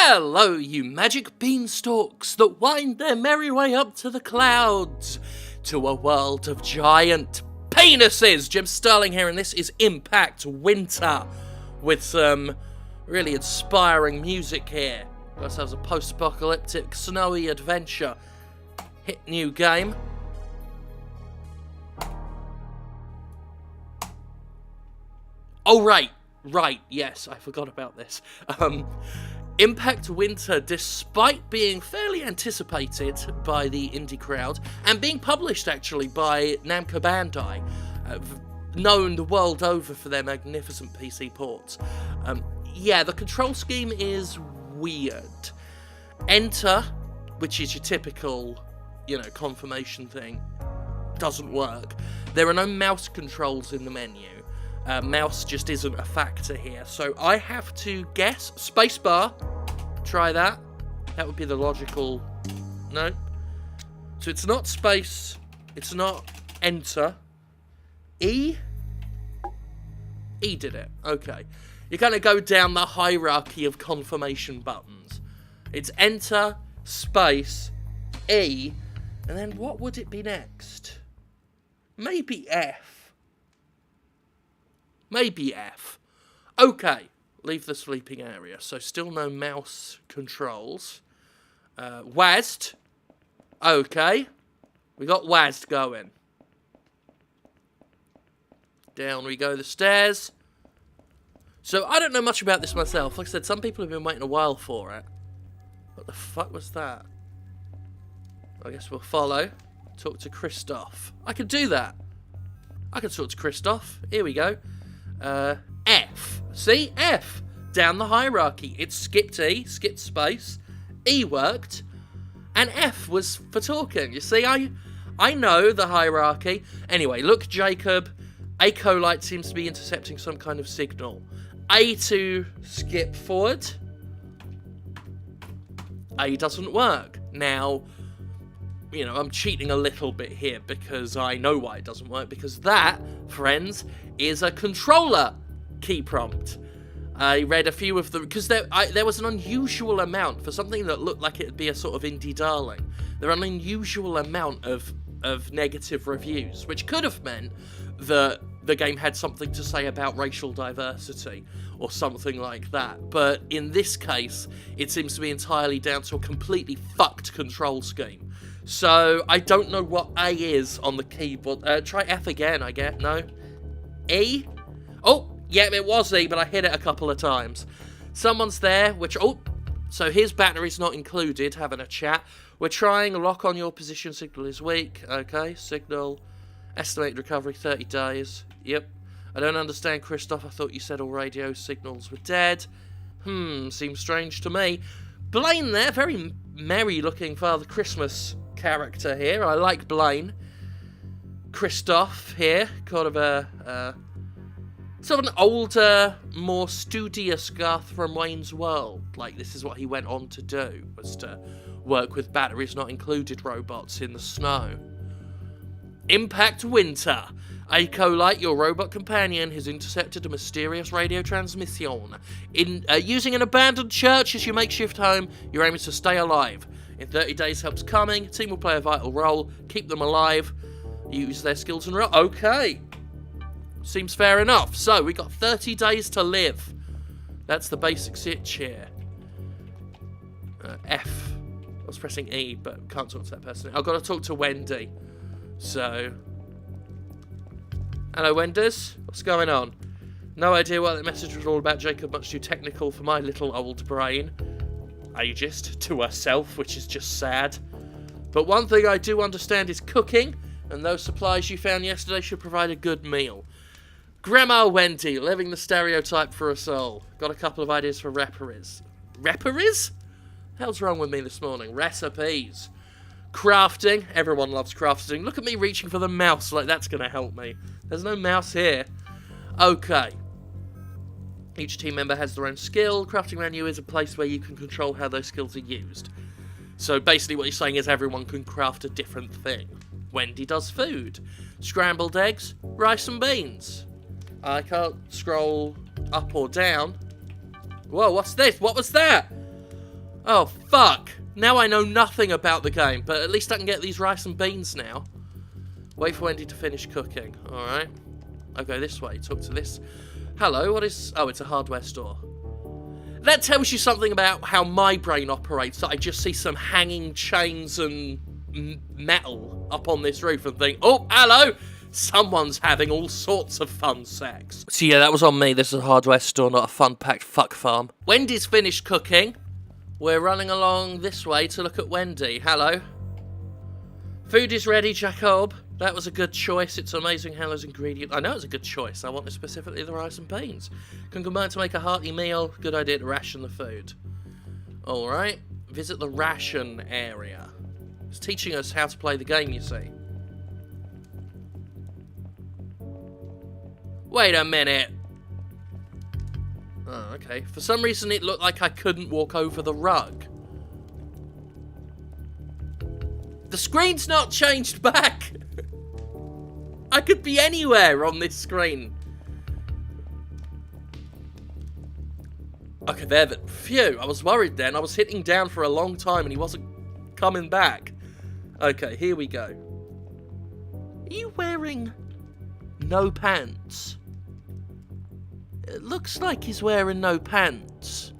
Hello, you magic beanstalks that wind their merry way up to the clouds, to a world of giant penises. Jim Sterling here, and this is Impact Winter, with some really inspiring music here. Got ourselves a post-apocalyptic, snowy adventure. Hit new game. Oh, right, yes, I forgot about this. Impact Winter, despite being fairly anticipated by the indie crowd, and being published actually by Namco Bandai, known the world over for their magnificent PC ports. The control scheme is weird. Enter, which is your typical, confirmation thing, doesn't work. There are no mouse controls in the menu. Mouse just isn't a factor here, so I have to guess. Spacebar, try that. That would be the logical. No. So it's not space, it's not enter. E did it. Okay. You kind of go down the hierarchy of confirmation buttons. It's enter, space, E, and then what would it be next? Maybe F. Maybe F. Okay, leave the sleeping area. So still no mouse controls. WASD. Okay. We got WASD going. Down we go the stairs. So I don't know much about this myself. Like I said, some people have been waiting a while for it. What the fuck was that? I guess we'll follow. Talk to Christoph. I can do that. I can talk to Christoph. Here we go. F. See? F. Down the hierarchy. It skipped E, skipped space. E worked. And F was for talking. You see, I know the hierarchy. Anyway, look, Jacob. Acolyte seems to be intercepting some kind of signal. A to skip forward. A doesn't work. Now, I'm cheating a little bit here because I know why it doesn't work. Because that, friends, is a controller key prompt. I read a few of them because there was an unusual amount for something that looked like it'd be a sort of indie darling. There are an unusual amount of negative reviews, which could have meant that the game had something to say about racial diversity or something like that. But in this case, it seems to be entirely down to a completely fucked control scheme. So I don't know what A is on the keyboard. Try F again, I guess. No? E? Oh, yeah, it was E, but I hit it a couple of times. Someone's there, so his battery's not included, having a chat. We're trying lock on your position, signal is weak. Okay, signal. Estimated recovery 30 days. Yep. I don't understand, Christoph. I thought you said all radio signals were dead. Seems strange to me. Blaine there, very merry-looking Father Christmas character here. I like Blaine. Christoph here, kind of a sort of an older, more studious Garth from Wayne's World. Like, this is what he went on to do, was to work with batteries not included robots in the snow. Impact Winter. Acolyte, your robot companion, has intercepted a mysterious radio transmission. Using an abandoned church as your makeshift home, your aim is to stay alive. In 30 days, help's coming. Team will play a vital role. Keep them alive. Use their skills and role. Okay. Seems fair enough. So, we got 30 days to live. That's the basic sitch here. F. I was pressing E, but can't talk to that person. I've got to talk to Wendy. So, hello, Wenders. What's going on? No idea what that message was all about, Jacob. Much too technical for my little old brain. Ageist to herself, which is just sad. But one thing I do understand is cooking, and those supplies you found yesterday should provide a good meal. Grandma Wendy, living the stereotype for us all. Got a couple of ideas for reparies. Reparies? The hell's wrong with me this morning? Recipes. Crafting. Everyone loves crafting. Look at me reaching for the mouse like that's going to help me. There's no mouse here. Okay. Each team member has their own skill. Crafting menu is a place where you can control how those skills are used. So basically what you're saying is everyone can craft a different thing. Wendy does food. Scrambled eggs, rice and beans. I can't scroll up or down. Whoa, what's this? What was that? Oh, fuck. Now I know nothing about the game, but at least I can get these rice and beans now. Wait for Wendy to finish cooking. Alright. I'll go this way. Talk to this. Hello, what is... Oh, it's a hardware store. That tells you something about how my brain operates, that I just see some hanging chains and metal up on this roof and think, oh, hello! Someone's having all sorts of fun sex. So yeah, that was on me. This is a hardware store, not a fun-packed fuck farm. Wendy's finished cooking. We're running along this way to look at Wendy. Hello. Food is ready, Jacob. That was a good choice. It's amazing how those ingredients... I know it's a good choice. I wanted specifically the rice and beans. Can combine to make a hearty meal. Good idea to ration the food. Alright. Visit the ration area. It's teaching us how to play the game, you see. Wait a minute. Oh, okay. For some reason it looked like I couldn't walk over the rug. The screen's not changed back. I could be anywhere on this screen. Okay, there. Phew, I was worried then. I was hitting down for a long time and he wasn't coming back. Okay, here we go. Are you wearing no pants? It looks like he's wearing no pants.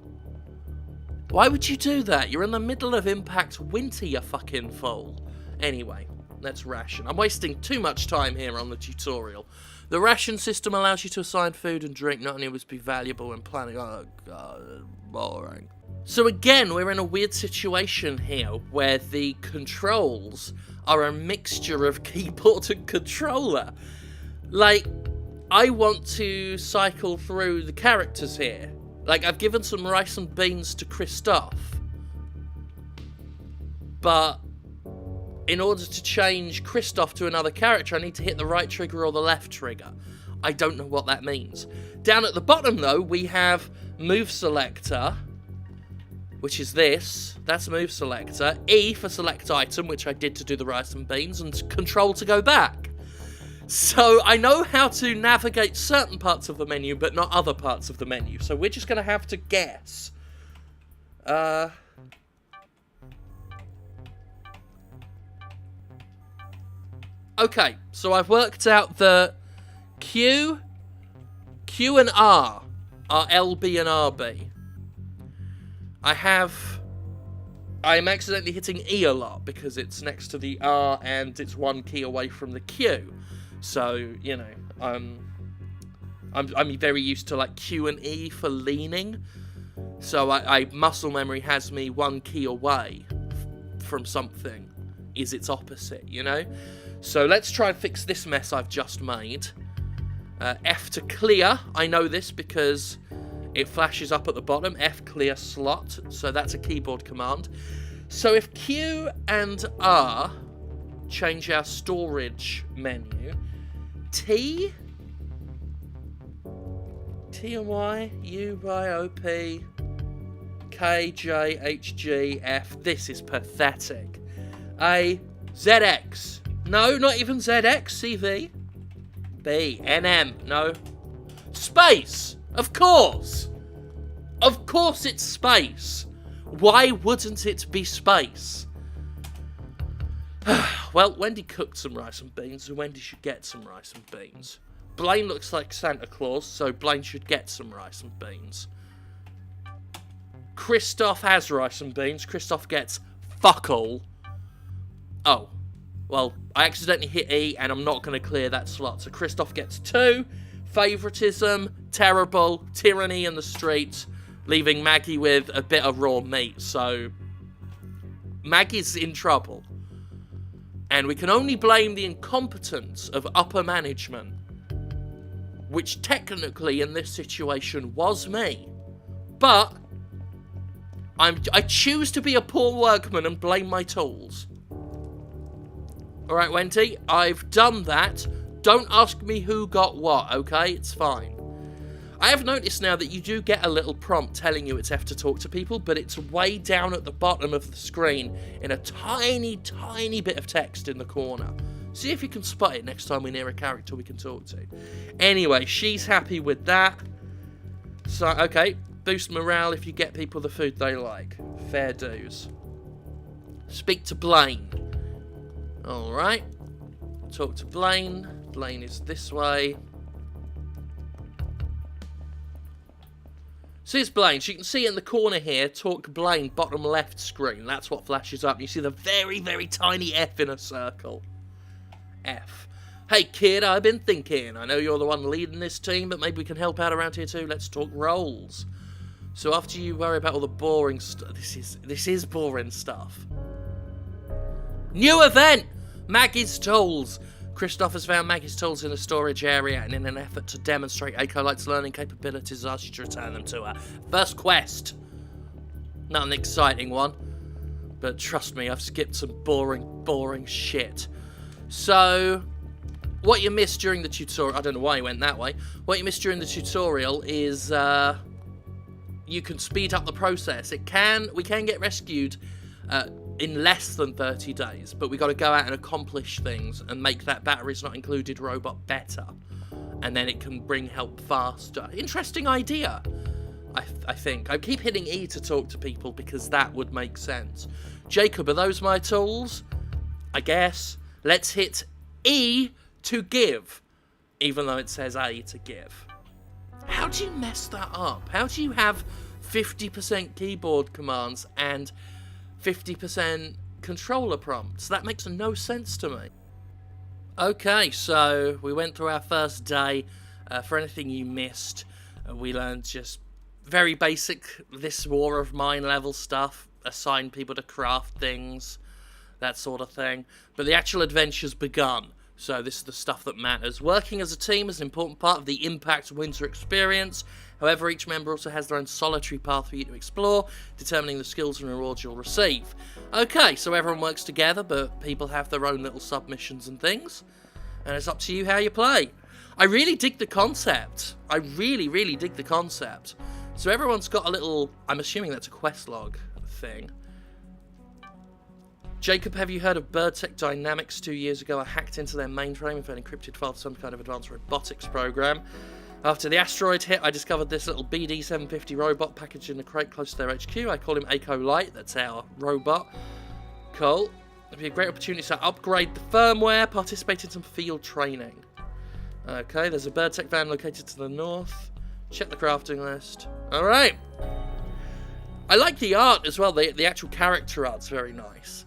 Why would you do that? You're in the middle of Impact Winter, you fucking fool. Anyway, let's ration. I'm wasting too much time here on the tutorial. The ration system allows you to assign food and drink, not only would be valuable when planning... Oh, God, boring. So again, we're in a weird situation here, where the controls are a mixture of keyboard and controller. Like, I want to cycle through the characters here. Like, I've given some rice and beans to Christophe. But in order to change Christophe to another character, I need to hit the right trigger or the left trigger. I don't know what that means. Down at the bottom, though, we have Move Selector, which is this. That's Move Selector. E for Select Item, which I did to do the rice and beans, and Control to go back. So I know how to navigate certain parts of the menu, but not other parts of the menu. So we're just going to have to guess. Okay, so I've worked out that Q and R are LB and RB. I'm accidentally hitting E a lot because it's next to the R and it's one key away from the Q. So, you know, I'm very used to like Q and E for leaning. So I muscle memory has me one key away from something is its opposite, you know? So let's try and fix this mess I've just made. F to clear. I know this because it flashes up at the bottom. F clear slot. So that's a keyboard command. So if Q and R change our storage menu, T and Y, U, Y, O, P, K, J, H, G, F. This is pathetic. A, ZX. No, not even ZX. CV. B, NM. No. Space. Of course. Of course it's space. Why wouldn't it be space? Well, Wendy cooked some rice and beans, so Wendy should get some rice and beans. Blaine looks like Santa Claus, so Blaine should get some rice and beans. Christophe has rice and beans. Christophe gets fuck all. Oh. Well, I accidentally hit E, and I'm not going to clear that slot. So Christophe gets 2. Favoritism, terrible, tyranny in the streets, leaving Maggie with a bit of raw meat. So Maggie's in trouble. And we can only blame the incompetence of upper management, which technically in this situation was me. But I choose to be a poor workman and blame my tools. Alright, Wendy, I've done that. Don't ask me who got what, okay? It's fine. I have noticed now that you do get a little prompt telling you it's F to talk to people, but it's way down at the bottom of the screen in a tiny, tiny bit of text in the corner. See if you can spot it next time we're near a character we can talk to. Anyway, she's happy with that. So, okay. Boost morale if you get people the food they like. Fair dues. Speak to Blaine. Alright. Talk to Blaine. Blaine is this way. So here's Blaine. So you can see in the corner here, talk to Blaine, bottom left screen. That's what flashes up. You see the very, very tiny F in a circle. F. Hey kid, I've been thinking. I know you're the one leading this team, but maybe we can help out around here too. Let's talk roles. So after you worry about all the boring stuff, this is boring stuff. New event! Maggie's tools. Christoph has found Maggie's tools in a storage area, and in an effort to demonstrate Acolyte's learning capabilities, asked you to return them to her. First quest. Not an exciting one, but trust me, I've skipped some boring shit. So, what you missed during the tutorial, I don't know why you went that way, what you missed during the tutorial is, you can speed up the process. We can get rescued, in less than 30 days, but we got to go out and accomplish things and make that batteries not included robot better, and then it can bring help faster. Interesting idea, I think. I keep hitting E to talk to people because that would make sense. Jacob, are those my tools? I guess. Let's hit E to give, even though it says A to give. How do you mess that up? How do you have 50% keyboard commands and 50% controller prompts? That makes no sense to me. Okay, so we went through our first day. For anything you missed, we learned just very basic This War of Mine level stuff. Assign people to craft things, that sort of thing. But the actual adventure's begun. So this is the stuff that matters. Working as a team is an important part of the Impact Winter experience. However, each member also has their own solitary path for you to explore, determining the skills and rewards you'll receive. Okay, so everyone works together, but people have their own little submissions and things. And it's up to you how you play. I really dig the concept. I really dig the concept. So everyone's got a little, I'm assuming that's a quest log thing. Jacob, have you heard of BirdTech Dynamics? 2 years ago, I hacked into their mainframe with an encrypted file for some kind of advanced robotics program. After the asteroid hit, I discovered this little BD-750 robot packaged in a crate close to their HQ. I call him Acolyte, that's our robot. Cool. It'd be a great opportunity to upgrade the firmware, participate in some field training. Okay, there's a BirdTech van located to the north. Check the crafting list. Alright. I like the art as well, the actual character art's very nice.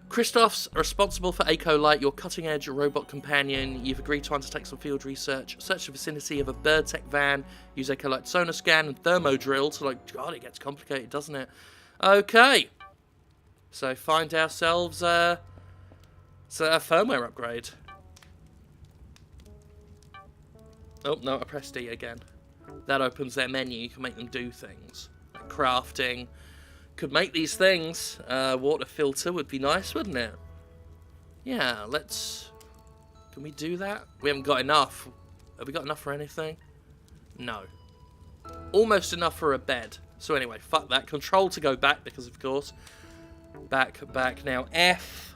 Christoph's responsible for Acolyte, your cutting-edge robot companion. You've agreed to undertake some field research. Search the vicinity of a BirdTech van. Use Acolyte sonar scan and thermo drill. So, like, God, it gets complicated, doesn't it? Okay. So, find ourselves a firmware upgrade. Oh, no, I pressed D again. That opens their menu. You can make them do things. Like crafting. Could make these things. Water filter would be nice, wouldn't it? Yeah, let's... Can we do that? We haven't got enough. Have we got enough for anything? No. Almost enough for a bed. So anyway, fuck that. Control to go back, because of course. Back. Now, F.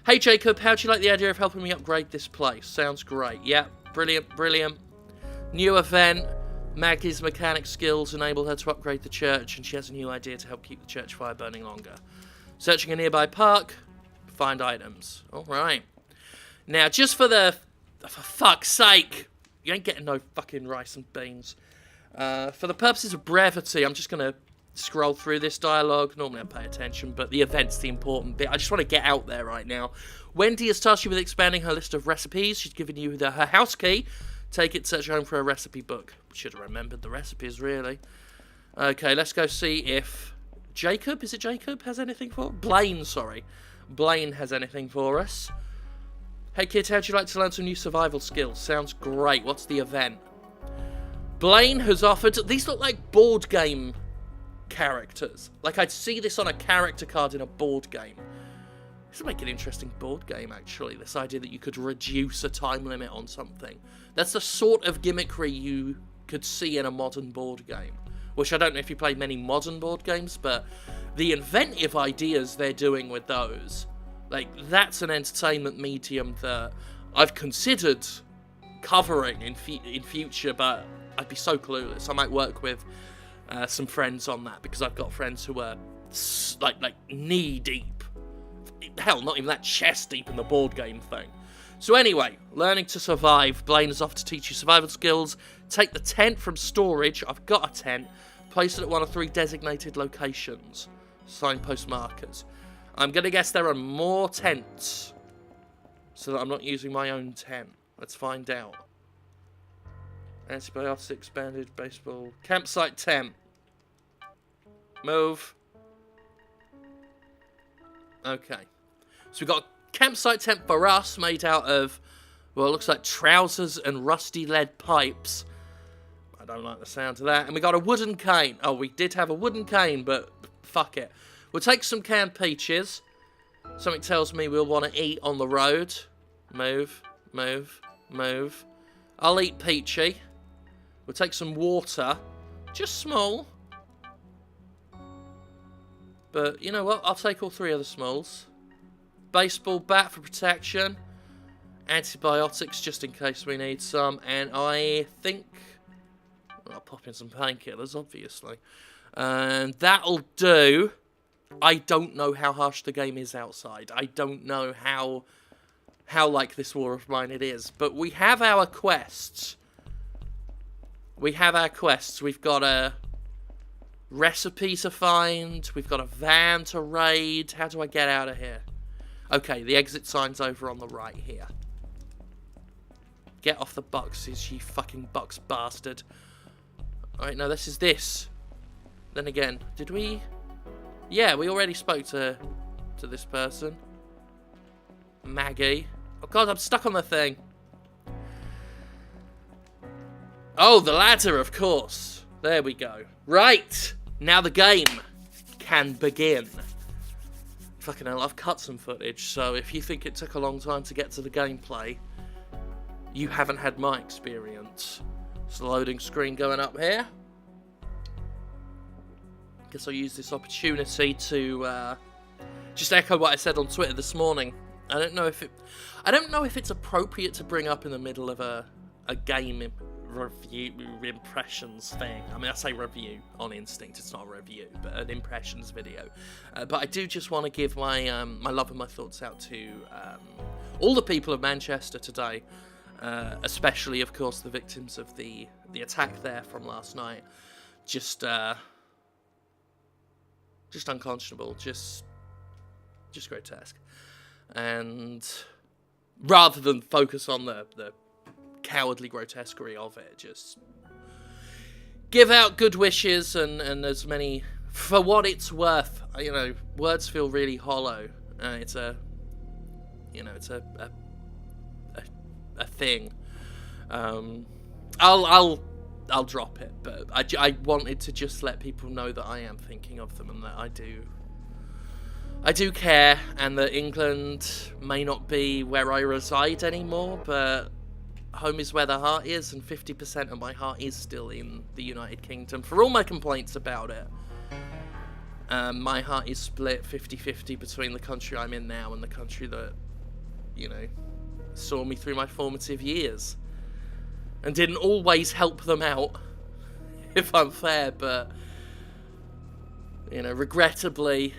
Hey, Jacob, how'd you like the idea of helping me upgrade this place? Sounds great. Yeah, brilliant. New event. Maggie's mechanic skills enable her to upgrade the church, and she has a new idea to help keep the church fire burning longer. Searching a nearby park, find items. Alright. Now, just for fuck's sake, you ain't getting no fucking rice and beans. For the purposes of brevity, I'm just going to scroll through this dialogue. Normally I pay attention, but the event's the important bit. I just want to get out there right now. Wendy has tasked you with expanding her list of recipes. She's given you her house key. Take it, search home for a recipe book. Should have remembered the recipes, really. Okay, let's go see if Jacob, is it Jacob, has anything for... Blaine, sorry. Blaine has anything for us. Hey, kid, how'd you like to learn some new survival skills? Sounds great. What's the event? Blaine has offered... These look like board game characters. Like, I'd see this on a character card in a board game. This would make an interesting board game, actually. This idea that you could reduce a time limit on something. That's the sort of gimmickry you could see in a modern board game. Which I don't know if you play many modern board games, but the inventive ideas they're doing with those, like, that's an entertainment medium that I've considered covering in future, but I'd be so clueless. I might work with some friends on that, because I've got friends who are like knee deep. Hell, not even that, chest deep in the board game thing. So anyway, learning to survive. Blaine is off to teach you survival skills. Take the tent from storage. I've got a tent. Place it at one of 3 designated locations. Signpost markers. I'm going to guess there are more tents, so that I'm not using my own tent. Let's find out. Antibiotics, bandage, baseball. Campsite tent. Move. Okay. So we've got a campsite tent for us, made out of, well, it looks like trousers and rusty lead pipes. I don't like the sound of that. And we got a wooden cane. Oh, we did have a wooden cane, but fuck it. We'll take some canned peaches. Something tells me we'll want to eat on the road. Move, move, move. I'll eat peachy. We'll take some water. Just small. But you know what? I'll take all 3 of the smalls. Baseball bat for protection. Antibiotics just in case we need some. And I think I'll pop in some painkillers, obviously. And that'll do. I don't know how harsh the game is outside. I don't know how like this war of mine it is. But we have our quests. We've got a recipe to find. We've got a van to raid. How do I get out of here? Okay, the exit sign's over on the right here. Get off the boxes, you fucking box bastard. Alright, no, this is this. Then again, did we... Yeah, we already spoke to this person. Maggie. Oh god, I'm stuck on the thing. Oh, the ladder, of course. There we go. Right, now the game can begin. Fucking hell, I've cut some footage, so if you think it took a long time to get to the gameplay, you haven't had my experience. It's the loading screen going up here. Guess I'll use this opportunity to just echo what I said on Twitter this morning. I don't know if it's appropriate to bring up in the middle of a game review impressions thing. I mean, I say review on instinct, it's not a review, but an impressions video. But I do just want to give my my love and my thoughts out to all the people of Manchester today, especially, of course, the victims of the attack there from last night. Just unconscionable, just grotesque. And rather than focus on the cowardly grotesquerie of it, just give out good wishes and as many, for what it's worth. You know, words feel really hollow. It's a thing. I'll drop it, but I wanted to just let people know that I am thinking of them and that I do care, and that England may not be where I reside anymore, but home is where the heart is, and 50% of my heart is still in the United Kingdom. For all my complaints about it, my heart is split 50-50 between the country I'm in now and the country that, you know, saw me through my formative years. And didn't always help them out, if I'm fair, but, you know, regrettably,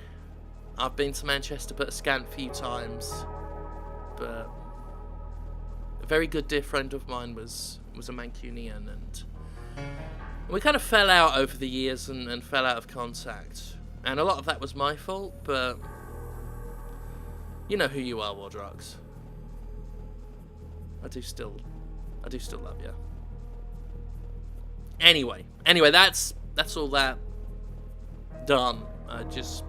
I've been to Manchester but a scant few times, but a very good dear friend of mine was a Mancunian, and we kind of fell out over the years and fell out of contact, and a lot of that was my fault, but you know who you are, Wardrox. I do still love you. Anyway, that's all that done. I just,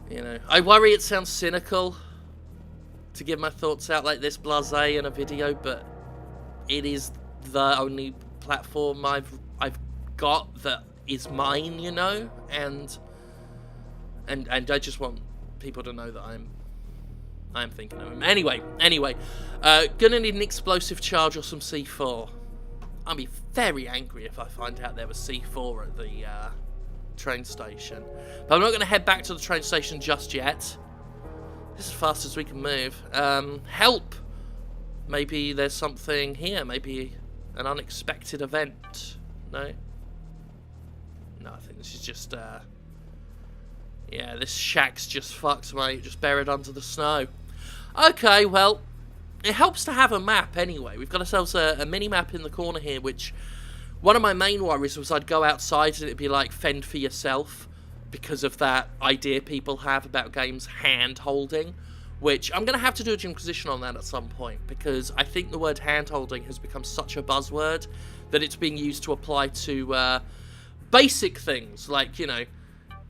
you know, I worry it sounds cynical to give my thoughts out like this blasé in a video, but it is the only platform I've got that is mine, you know, and I just want people to know that I'm thinking of him. Anyway, gonna need an explosive charge or some C4. I'll be very angry if I find out there was C4 at the train station. But I'm not going to head back to the train station just yet. Just as fast as we can move. Help! Maybe there's something here. Maybe an unexpected event. No? This is just, yeah, this shack's just fucked, mate. Just buried under the snow. Okay, well, it helps to have a map anyway. We've got ourselves a mini-map in the corner here, which... One of my main worries was I'd go outside and it'd be like, fend for yourself. Because of that idea people have about games hand-holding. Which, I'm going to have to do a Jimquisition on that at some point. Because I think the word hand-holding has become such a buzzword that it's being used to apply to basic things. Like, you know,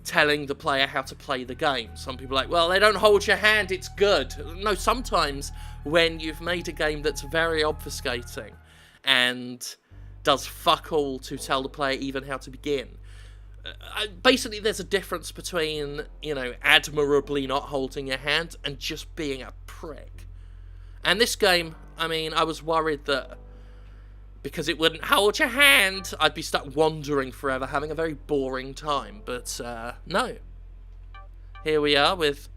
telling the player how to play the game. Some people are like, well, they don't hold your hand, it's good. No, sometimes when you've made a game that's very obfuscating and does fuck all to tell the player even how to begin. Basically, there's a difference between, you know, admirably not holding your hand and just being a prick. And this game, I mean, I was worried that because it wouldn't hold your hand, I'd be stuck wandering forever, having a very boring time. But, no. Here we are with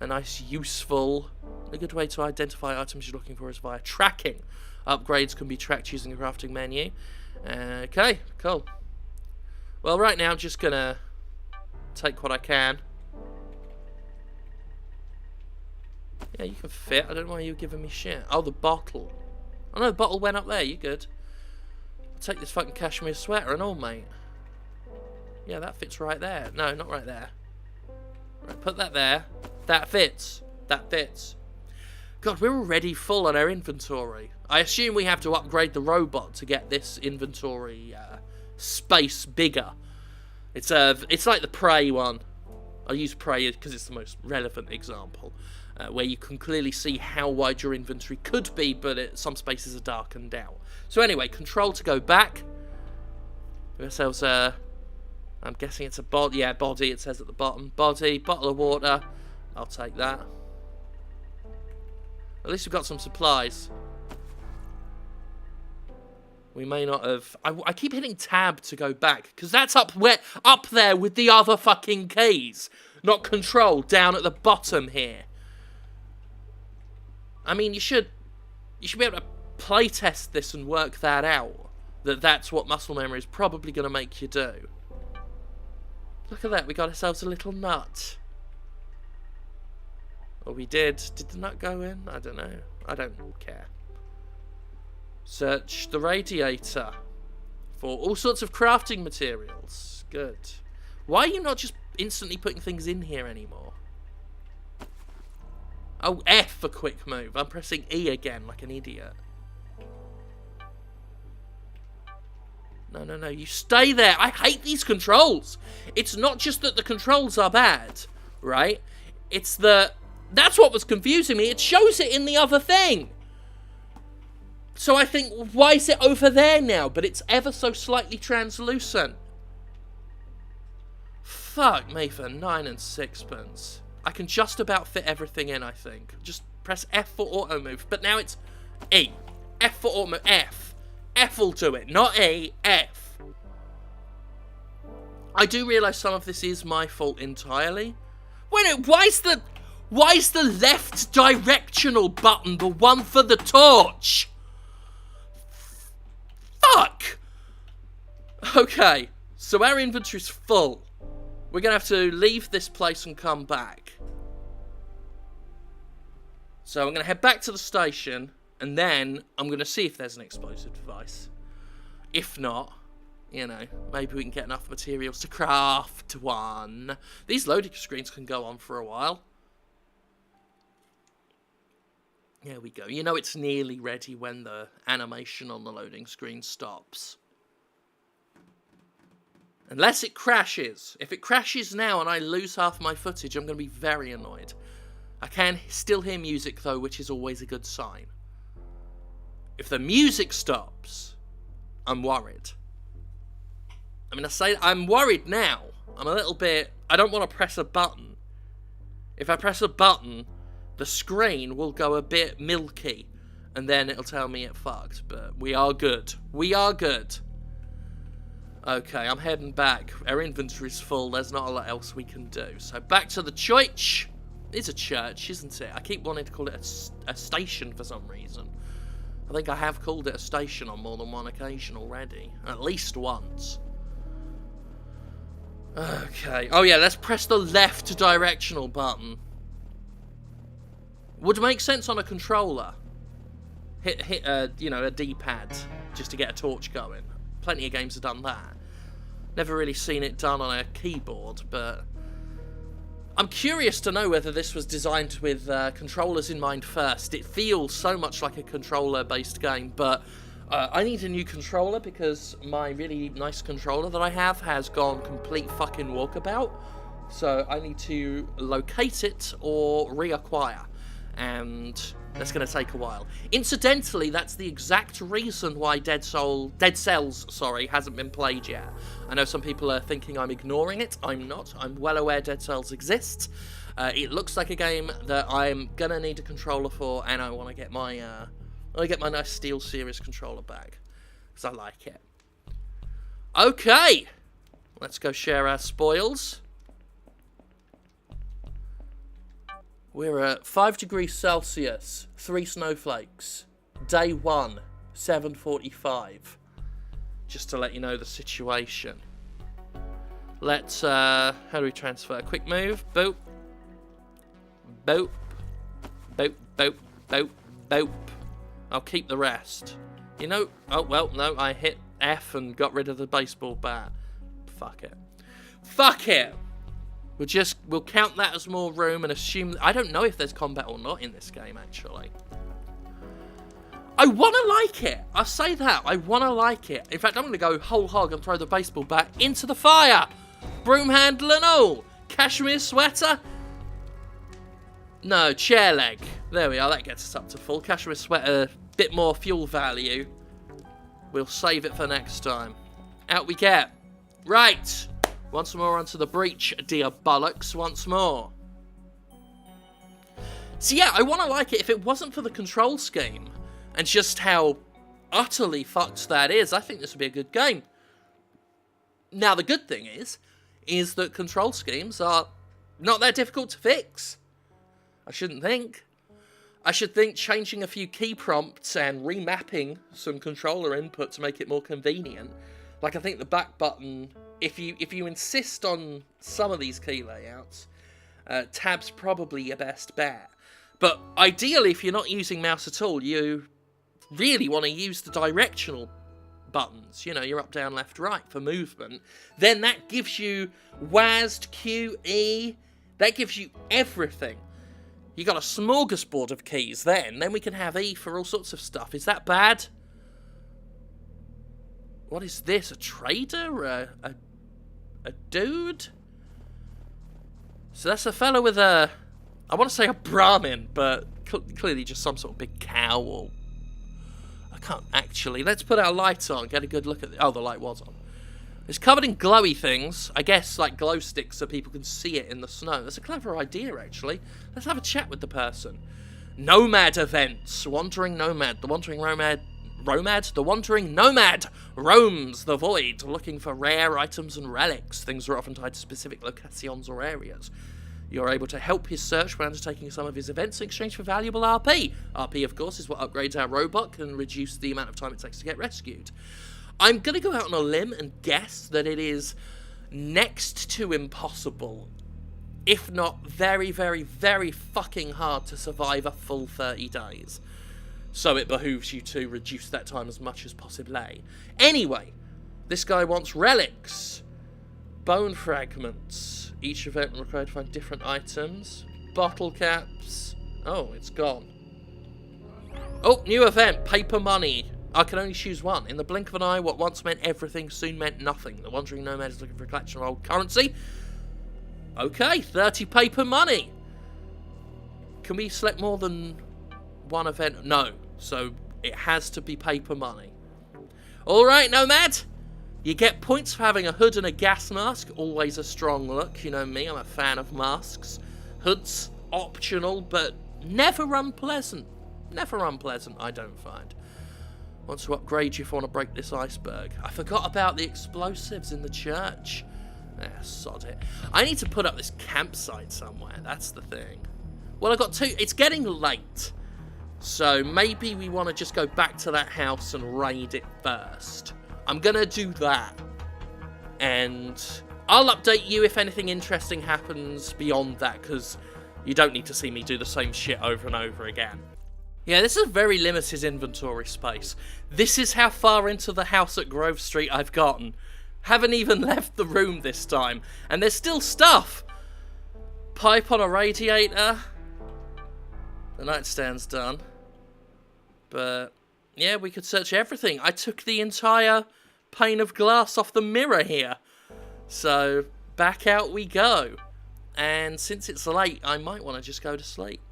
a nice, useful... A good way to identify items you're looking for is via tracking. Upgrades can be tracked using the crafting menu. Okay, cool. Well, right now I'm just gonna take what I can. Yeah, you can fit. I don't know why you're giving me shit. Oh, the bottle. Oh no, the bottle went up there. You good? I'll take this fucking cashmere sweater and all, mate. Yeah, that fits right there. No, not right there. Right, put that there. That fits. That fits. God, we're already full on our inventory. I assume we have to upgrade the robot to get this inventory space bigger. It's like the Prey one. I'll use Prey because it's the most relevant example, where you can clearly see how wide your inventory could be, but some spaces are darkened out. So anyway, control to go back. Give ourselves a... I'm guessing it's a body. Yeah, body, it says at the bottom. Body, bottle of water. I'll take that. At least we've got some supplies. We may not have... I keep hitting tab to go back, because that's up there with the other fucking keys. Not control, down at the bottom here. I mean, you should be able to playtest this and work that out. That's what muscle memory is probably going to make you do. Look at that, we got ourselves a little nut. Or we did. Did the nut go in? I don't know. I don't care. Search the radiator for all sorts of crafting materials. Good. Why are you not just instantly putting things in here anymore? Oh, F for quick move. I'm pressing E again like an idiot. No, no, no. You stay there. I hate these controls. It's not just that the controls are bad, right? It's that... That's what was confusing me. It shows it in the other thing. So I think, why is it over there now? But it's ever so slightly translucent. Fuck me for 9 and 6pence. I can just about fit everything in, I think. Just press F for auto move. But now it's E. F for auto move. F. F will do it. Not E. F. I do realise some of this is my fault entirely. Wait, why is the left directional button the one for the torch? Fuck! Okay, so our inventory's full. We're going to have to leave this place and come back. So I'm going to head back to the station, and then I'm going to see if there's an explosive device. If not, you know, maybe we can get enough materials to craft one. These loading screens can go on for a while. There we go. You know it's nearly ready when the animation on the loading screen stops. Unless it crashes. If it crashes now and I lose half my footage, I'm going to be very annoyed. I can still hear music though, which is always a good sign. If the music stops, I'm worried. I mean, I say I'm worried now. I'm a little bit... I don't want to press a button. If I press a button... the screen will go a bit milky, and then it'll tell me it fucked, but we are good. We are good. Okay, I'm heading back. Our inventory's full, there's not a lot else we can do. So back to the church. It's a church, isn't it? I keep wanting to call it a station for some reason. I think I have called it a station on more than one occasion already. At least once. Okay. Oh yeah, let's press the left directional button. Would make sense on a controller. Hit you know, a D-pad just to get a torch going. Plenty of games have done that. Never really seen it done on a keyboard, but I'm curious to know whether this was designed with controllers in mind first. It feels so much like a controller-based game, but I need a new controller because my really nice controller that I have has gone complete fucking walkabout. So I need to locate it or reacquire, and that's going to take a while. Incidentally, that's the exact reason why Dead Cells, hasn't been played yet. I know some people are thinking I'm ignoring it. I'm not. I'm well aware Dead Cells exists. It looks like a game that I'm going to need a controller for, and I want to get my nice Steel Series controller back, because I like it. Okay, let's go share our spoils. We're at 5 degrees Celsius, 3 snowflakes, day 1, 7:45. Just to let you know the situation. Let's, how do we transfer? Quick move, boop, boop, boop, boop, boop, boop. I'll keep the rest. You know, oh, well, no, I hit F and got rid of the baseball bat. Fuck it. Fuck it! We'll count that as more room and assume... I don't know if there's combat or not in this game, actually. I want to like it. I'll say that. I want to like it. In fact, I'm going to go whole hog and throw the baseball bat into the fire. Broom handle and all. Cashmere sweater. No, chair leg. There we are. That gets us up to full. Cashmere sweater, bit more fuel value. We'll save it for next time. Out we get. Right. Once more onto the breach, dear bollocks, once more. So yeah, I want to like it. If it wasn't for the control scheme and just how utterly fucked that is, I think this would be a good game. Now, the good thing is that control schemes are not that difficult to fix. I shouldn't think. I should think changing a few key prompts and remapping some controller input to make it more convenient. Like, I think the back button... If you insist on some of these key layouts, tab's probably your best bet. But ideally, if you're not using mouse at all, you really want to use the directional buttons. You know, your up, down, left, right for movement. Then that gives you WASD, Q, E. That gives you everything. You got a smorgasbord of keys then. Then we can have E for all sorts of stuff. Is that bad? What is this? A trader? A dude? So that's a fellow with a... I want to say a Brahmin, but clearly just some sort of big cow or... I can't actually... Let's put our light on, get a good look at... Oh, the light was on. It's covered in glowy things. I guess, like, glow sticks so people can see it in the snow. That's a clever idea, actually. Let's have a chat with the person. Nomad events. Wandering Nomad. The Wandering Nomad... The Wandering Nomad roams the void, looking for rare items and relics. Things are often tied to specific locations or areas. You're able to help his search by undertaking some of his events in exchange for valuable RP. RP, of course, is what upgrades our robot and reduce the amount of time it takes to get rescued. I'm going to go out on a limb and guess that it is next to impossible, if not very, very, very fucking hard to survive a full 30 days. So it behooves you to reduce that time as much as possible. Anyway, this guy wants relics. Bone fragments. Each event required to find different items. Bottle caps. Oh, it's gone. Oh, new event. Paper money. I can only choose one. In the blink of an eye, what once meant everything soon meant nothing. The Wandering Nomad is looking for a collection of old currency. Okay, 30 paper money. Can we select more than... one event? No, so it has to be paper money. Alright, Nomad, you get points for having a hood and a gas mask. Always a strong look. You know me, I'm a fan of masks. Hoods optional, but never unpleasant. Never unpleasant, I don't find. Want to upgrade you if I want to break this iceberg. I forgot about the explosives in the church. Sod it. I need to put up this campsite somewhere, that's the thing. Well, I've got two. It's getting late. So maybe we want to just go back to that house and raid it first. I'm going to do that. And I'll update you if anything interesting happens beyond that, because you don't need to see me do the same shit over and over again. Yeah, this is a very limited inventory space. This is how far into the house at Grove Street I've gotten. Haven't even left the room this time, and there's still stuff. Pipe on a radiator. The nightstand's done. But, yeah, we could search everything. I took the entire pane of glass off the mirror here. So, back out we go. And since it's late, I might want to just go to sleep.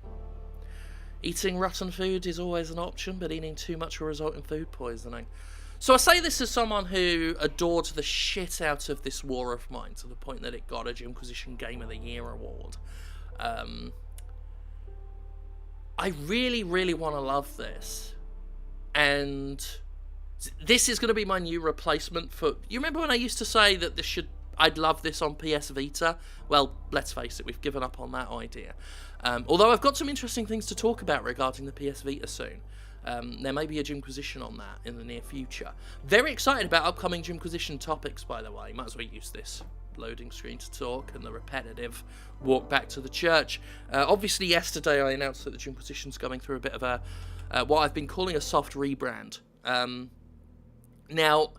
Eating rotten food is always an option, but eating too much will result in food poisoning. So I say this as someone who adored the shit out of this war of mine, to the point that it got a Jimquisition Game of the Year award. I really, really want to love this. And this is going to be my new replacement for... You remember when I used to say that I'd love this on PS Vita? Well, let's face it, we've given up on that idea. Although I've got some interesting things to talk about regarding the PS Vita soon. There may be a Jimquisition on that in the near future. Very excited about upcoming Jimquisition topics, by the way. Might as well use this loading screen to talk and the repetitive walk back to the church. Obviously, yesterday I announced that the Jimquisition's going through a bit of a what I've been calling a soft rebrand. Now,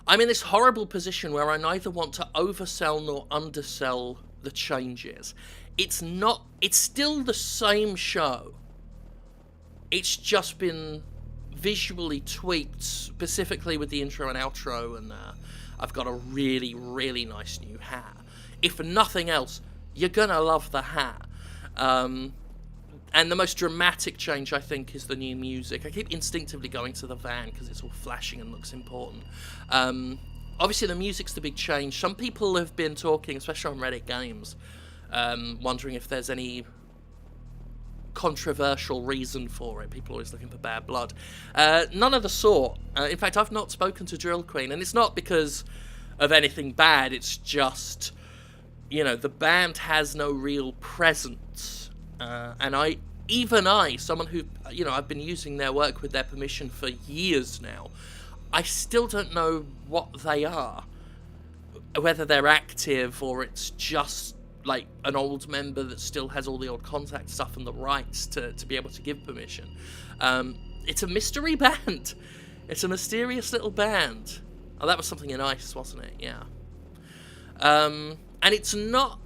I'm in this horrible position where I neither want to oversell nor undersell the changes. It's still the same show. It's just been visually tweaked, specifically with the intro and outro, and I've got a really, really nice new hat. If for nothing else, you're gonna love the hat. And the most dramatic change, I think, is the new music. I keep instinctively going to the van because it's all flashing and looks important. Obviously, the music's the big change. Some people have been talking, especially on Reddit Games, wondering if there's any controversial reason for it. People are always looking for bad blood. None of the sort. In fact, I've not spoken to Drill Queen, and it's not because of anything bad. It's just, the band has no real presence. And even I, someone who, I've been using their work with their permission for years now, I still don't know what they are. Whether they're active or it's just like an old member that still has all the old contact stuff and the rights to be able to give permission. It's a mystery band. It's a mysterious little band. Oh, that was something in Ice, wasn't it? Yeah. And it's not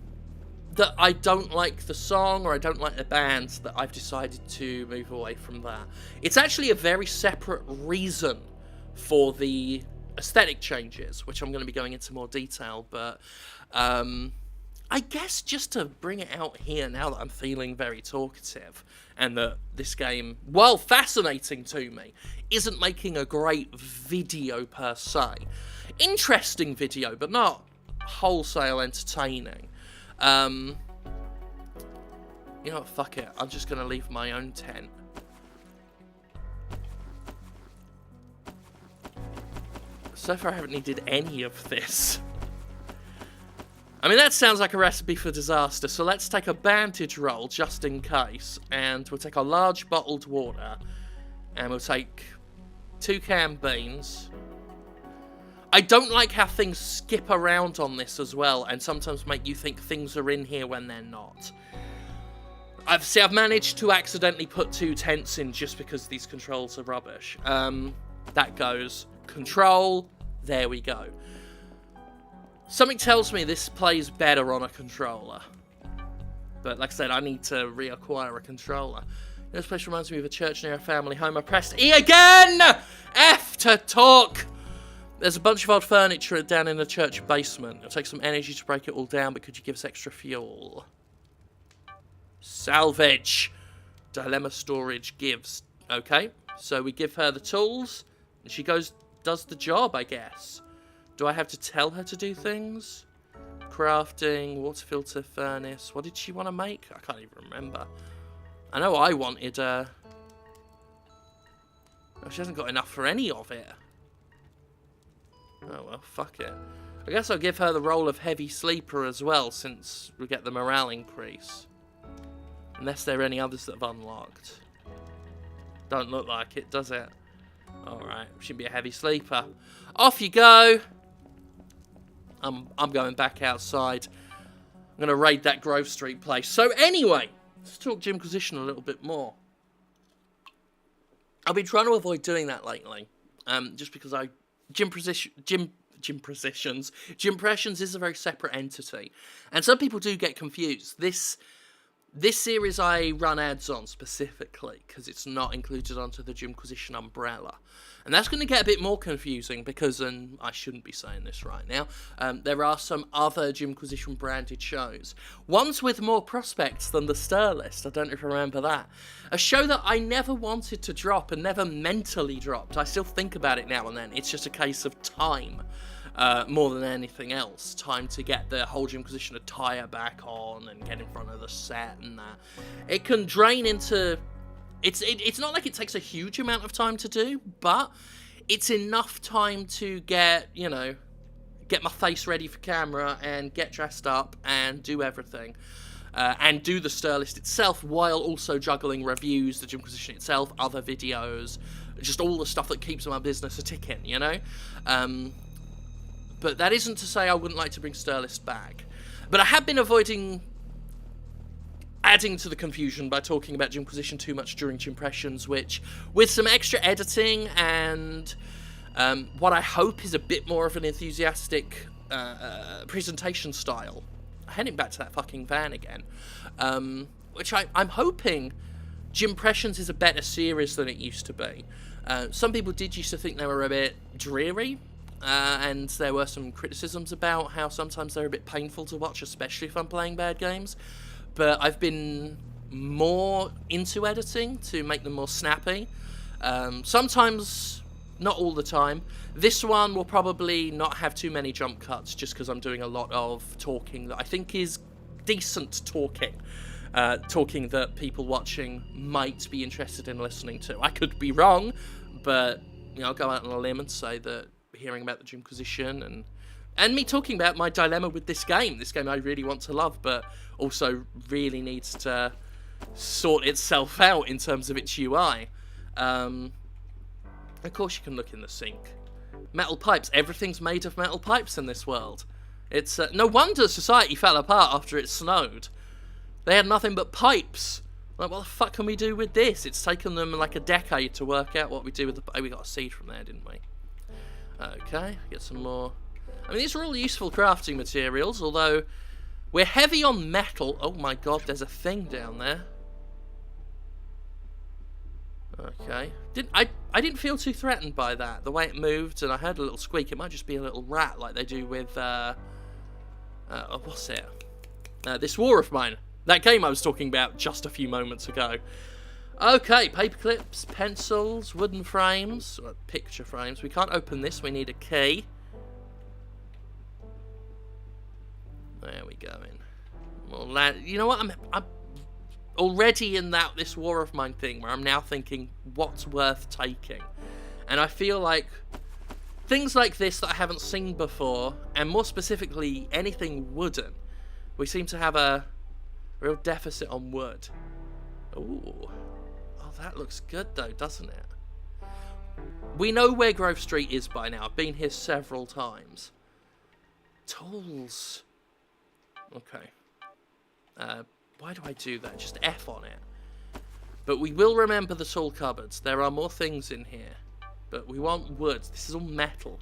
that I don't like the song or I don't like the band that I've decided to move away from that. It's actually a very separate reason for the aesthetic changes, which I'm going to be going into more detail, but I guess just to bring it out here now that I'm feeling very talkative and that this game, while fascinating to me, isn't making a great video per se. Interesting video, but not wholesale entertaining. You know what, fuck it. I'm just going to leave my own tent. So far I haven't needed any of this. I mean, that sounds like a recipe for disaster, so let's take a bandage roll just in case, and we'll take a large bottled water, and we'll take 2 canned beans. I don't like how things skip around on this as well, and sometimes make you think things are in here when they're not. I've managed to accidentally put 2 tents in just because these controls are rubbish. That goes. Control. There we go. Something tells me this plays better on a controller. But like I said, I need to reacquire a controller. This place reminds me of a church near a family home. I pressed E again! F to talk! There's a bunch of old furniture down in the church basement. It'll take some energy to break it all down, but could you give us extra fuel? Salvage. Dilemma storage gives. Okay, so we give her the tools, and she goes, does the job, I guess. Do I have to tell her to do things? Crafting, water filter, furnace. What did she want to make? I can't even remember. I know I wanted, oh, she hasn't got enough for any of it. Oh, well, fuck it. I guess I'll give her the role of heavy sleeper as well, since we get the morale increase. Unless there are any others that have unlocked. Don't look like it, does it? Alright, shouldn't be a heavy sleeper. Off you go! I'm going back outside. I'm going to raid that Grove Street place. So anyway, let's talk Gymquisition a little bit more. I've been trying to avoid doing that lately, just because Gympressions is a very separate entity, and some people do get confused. This series I run ads on specifically because it's not included under the Gymquisition umbrella. And that's going to get a bit more confusing because, and I shouldn't be saying this right now, there are some other Gymquisition branded shows. Ones with more prospects than the Stir List, I don't know if you remember that. A show that I never wanted to drop and never mentally dropped. I still think about it now and then. It's just a case of time. More than anything else, time to get the whole Gymquisition attire back on and get in front of the set and that. It can drain into... It's not like it takes a huge amount of time to do, but it's enough time to get my face ready for camera and get dressed up and do everything. And do the Stir List itself while also juggling reviews, the Gymquisition itself, other videos, just all the stuff that keeps my business a ticking, But that isn't to say I wouldn't like to bring Stir List back. But I have been avoiding adding to the confusion by talking about Gymquisition too much during Gympressions, which, with some extra editing and what I hope is a bit more of an enthusiastic presentation style, heading back to that fucking van again, which I'm hoping Gympressions is a better series than it used to be. Some people did used to think they were a bit dreary, and there were some criticisms about how sometimes they're a bit painful to watch, especially if I'm playing bad games. But I've been more into editing to make them more snappy. Sometimes, not all the time. This one will probably not have too many jump cuts, just because I'm doing a lot of talking that I think is decent talking. Talking that people watching might be interested in listening to. I could be wrong, but I'll go out on a limb and say that hearing about the Gymquisition and me talking about my dilemma with this game I really want to love, but also really needs to sort itself out in terms of its UI. Of course you can look in the sink. Metal pipes. Everything's made of metal pipes in this world. It's no wonder society fell apart after it snowed. They had nothing but pipes. Like, what the fuck can we do with this? It's taken them like a decade to work out what we do with the... Oh, we got a seed from there, didn't we? Okay, get some more. I mean, these are all useful crafting materials, although we're heavy on metal. Oh my god, there's a thing down there. Okay. I didn't feel too threatened by that. The way it moved, and I heard a little squeak. It might just be a little rat like they do with, what's it? This war of mine. That game I was talking about just a few moments ago. Okay, paper clips, pencils, wooden frames, picture frames. We can't open this, we need a key. There we go. Well, you know what? I'm already in this war of mine thing where I'm now thinking what's worth taking. And I feel like things like this that I haven't seen before, and more specifically anything wooden, we seem to have a real deficit on wood. Ooh. Oh, that looks good though, doesn't it? We know where Grove Street is by now. I've been here several times. Tools. Okay. Why do I do that? Just F on it. But we will remember the tool cupboards. There are more things in here. But we want wood. This is all metal.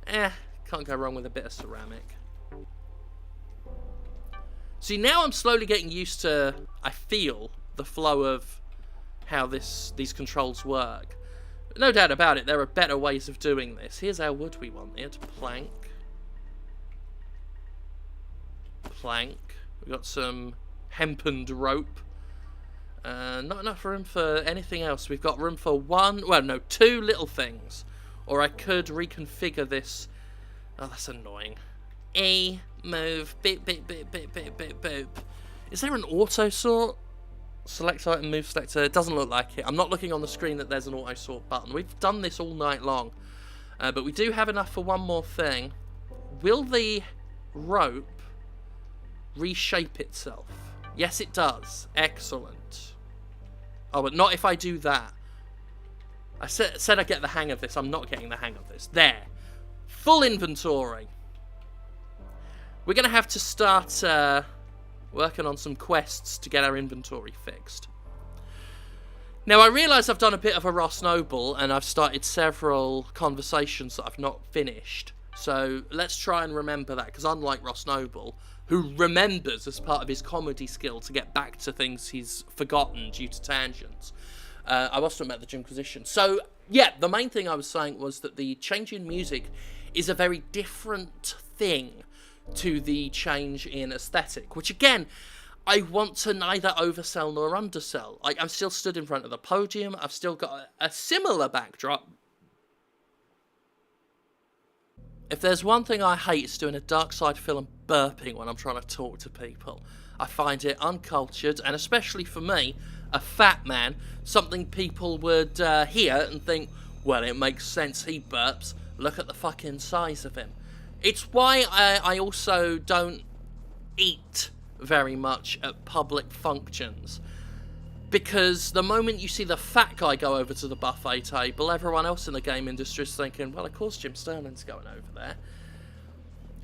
Can't go wrong with a bit of ceramic. See, now I'm slowly getting used to, I feel, the flow of how these controls work. No doubt about it, there are better ways of doing this. Here's our wood we wanted. Plank. Plank. We've got some hempened rope. Not enough room for anything else. We've got room for two little things. Or I could reconfigure this. Oh, that's annoying. Move, beep, beep, beep, beep, beep, beep, boop. Is there an auto sort? Select item, move selector. It doesn't look like it. I'm not looking on the screen that there's an auto sort button. We've done this all night long. But we do have enough for one more thing. Will the rope reshape itself? Yes, it does. Excellent. Oh, but not if I do that. I said I'd get the hang of this. I'm not getting the hang of this. There. Full inventory. we're going to have to start working on some quests to get our inventory fixed. Now, I realise I've done a bit of a Ross Noble, and I've started several conversations that I've not finished. So let's try and remember that, because unlike Ross Noble, who remembers as part of his comedy skill to get back to things he's forgotten due to tangents, I was talking about the Jimquisition. So, yeah, the main thing I was saying was that the change in music is a very different thing to the change in aesthetic, which, again, I want to neither oversell nor undersell. Like, I'm still stood in front of the podium. I've still got a similar backdrop. If there's one thing I hate, it's doing a dark side film burping when I'm trying to talk to people. I find it uncultured, and especially for me, a fat man, something people would hear and think, well, it makes sense he burps. Look at the fucking size of him. It's why I also don't eat very much at public functions, because the moment you see the fat guy go over to the buffet table, everyone else in the game industry is thinking, well, of course Jim Sterling's going over there.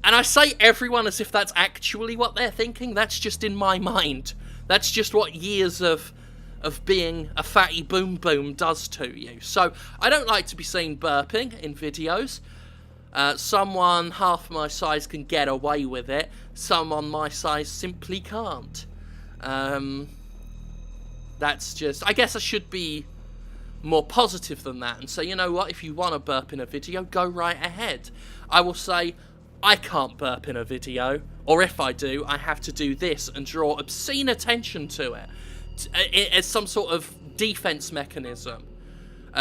And I say everyone as if that's actually what they're thinking. That's just in my mind. That's just what years of being a fatty boom boom does to you. So I don't like to be seen burping in videos. Someone half my size can get away with it. Someone my size simply can't. That's just... I guess I should be more positive than that and say, you know what, if you want to burp in a video, go right ahead. I will say, I can't burp in a video, or if I do, I have to do this and draw obscene attention to it as some sort of defense mechanism.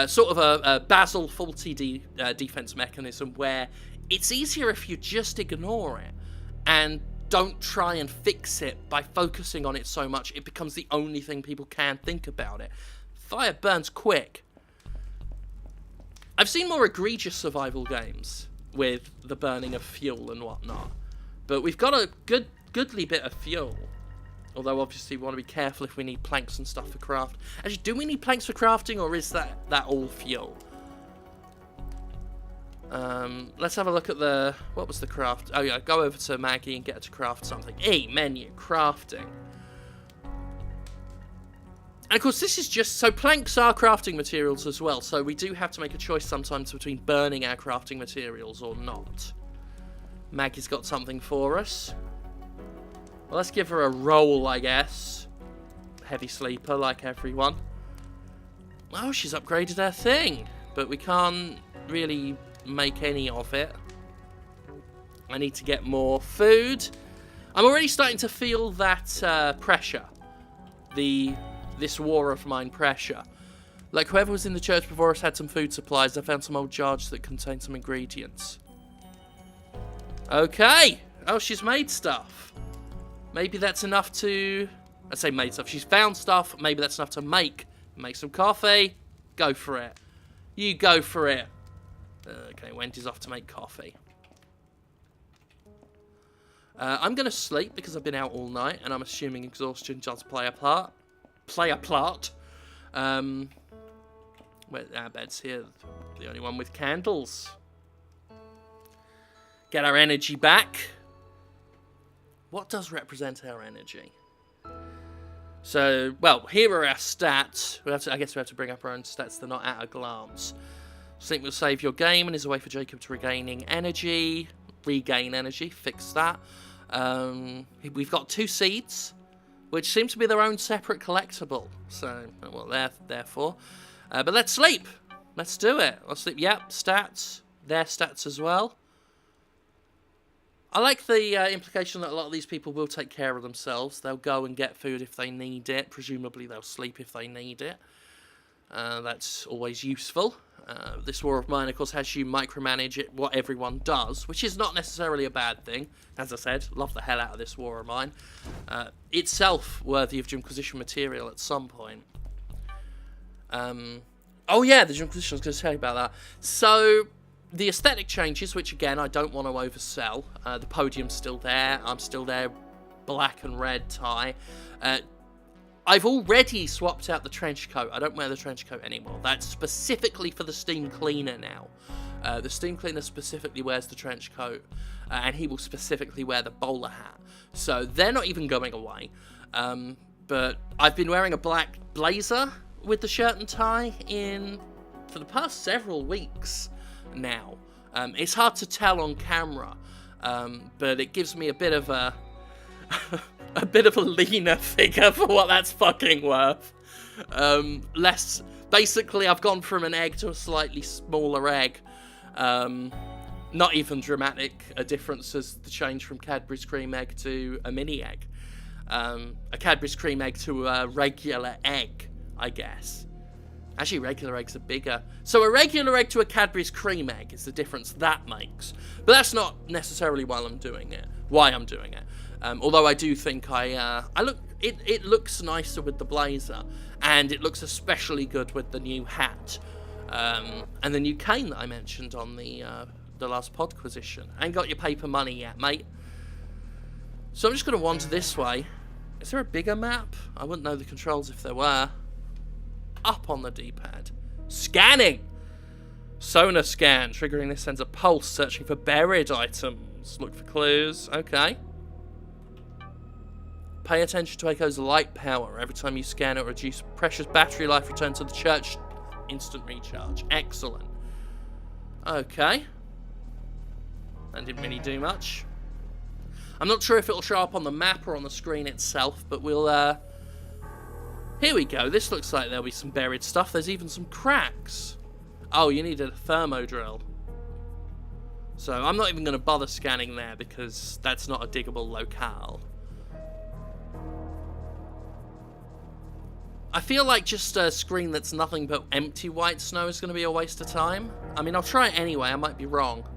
Sort of a Basil Fawlty defense mechanism where it's easier if you just ignore it and don't try and fix it by focusing on it so much it becomes the only thing people can think about it. Fire burns quick. I've seen more egregious survival games with the burning of fuel and whatnot, but we've got a goodly bit of fuel. Although, obviously, we want to be careful if we need planks and stuff for craft. Actually, do we need planks for crafting, or is that all fuel? Let's have a look at the... What was the craft? Oh, yeah, go over to Maggie and get her to craft something. Menu, crafting. And, of course, this is just... So, planks are crafting materials as well, so we do have to make a choice sometimes between burning our crafting materials or not. Maggie's got something for us. Well, let's give her a roll, I guess. Heavy sleeper, like everyone. Oh, she's upgraded her thing. But we can't really make any of it. I need to get more food. I'm already starting to feel that pressure. This war of mine pressure. Like, whoever was in the church before us had some food supplies. I found some old jars that contain some ingredients. Okay. Oh, she's made stuff. Maybe that's enough to... I say made stuff. She's found stuff. Maybe that's enough to make some coffee. Go for it. You go for it. Okay, Wendy's off to make coffee. I'm going to sleep because I've been out all night, and I'm assuming exhaustion does play a part. Well, our bed's here. The only one with candles. Get our energy back. What does represent our energy? So, well, here are our stats. I guess we have to bring up our own stats. They're not at a glance. Sleep will save your game and is a way for Jacob to regain energy. Fix that. We've got 2 seeds, which seem to be their own separate collectible. So, well, therefore. But let's sleep. Let's do it. Let's sleep. Yep, stats. Their stats as well. I like the implication that a lot of these people will take care of themselves. They'll go and get food if they need it. Presumably they'll sleep if they need it. That's always useful. This war of mine, of course, has you micromanage it, what everyone does, which is not necessarily a bad thing. As I said, love the hell out of this war of mine. Itself worthy of Jimquisition material at some point. Oh yeah, the Jimquisition, I was going to tell you about that. So... the aesthetic changes, which again, I don't want to oversell. The podium's still there. I'm still there, black and red tie. I've already swapped out the trench coat. I don't wear the trench coat anymore. That's specifically for the steam cleaner now. The steam cleaner specifically wears the trench coat, and he will specifically wear the bowler hat. So they're not even going away. But I've been wearing a black blazer with the shirt and tie for the past several weeks now. It's hard to tell on camera, but it gives me a bit of a leaner figure for what that's fucking worth. Basically, I've gone from an egg to a slightly smaller egg. Not even dramatic a difference as the change from Cadbury's cream egg to a mini egg. A Cadbury's cream egg to a regular egg, I guess. Actually, regular eggs are bigger. So a regular egg to a Cadbury's cream egg is the difference that makes. But that's not necessarily why I'm doing it. Although I do think it looks nicer with the blazer, and it looks especially good with the new hat, and the new cane that I mentioned on the last podquisition. I ain't got your paper money yet, mate. So I'm just going to wander this way. Is there a bigger map? I wouldn't know the controls if there were. Up on the D-pad. Scanning! Sonar scan. Triggering this sends a pulse, searching for buried items. Look for clues. Okay. Pay attention to Echo's light power. Every time you scan it, reduce precious battery life. Return to the church. Instant recharge. Excellent. Okay. That didn't really do much. I'm not sure if it'll show up on the map or on the screen itself, but we'll, here we go. This looks like there'll be some buried stuff. There's even some cracks. Oh, you need a thermo drill. So I'm not even going to bother scanning there because that's not a diggable locale. I feel like just a screen that's nothing but empty white snow is going to be a waste of time. I mean, I'll try it anyway. I might be wrong.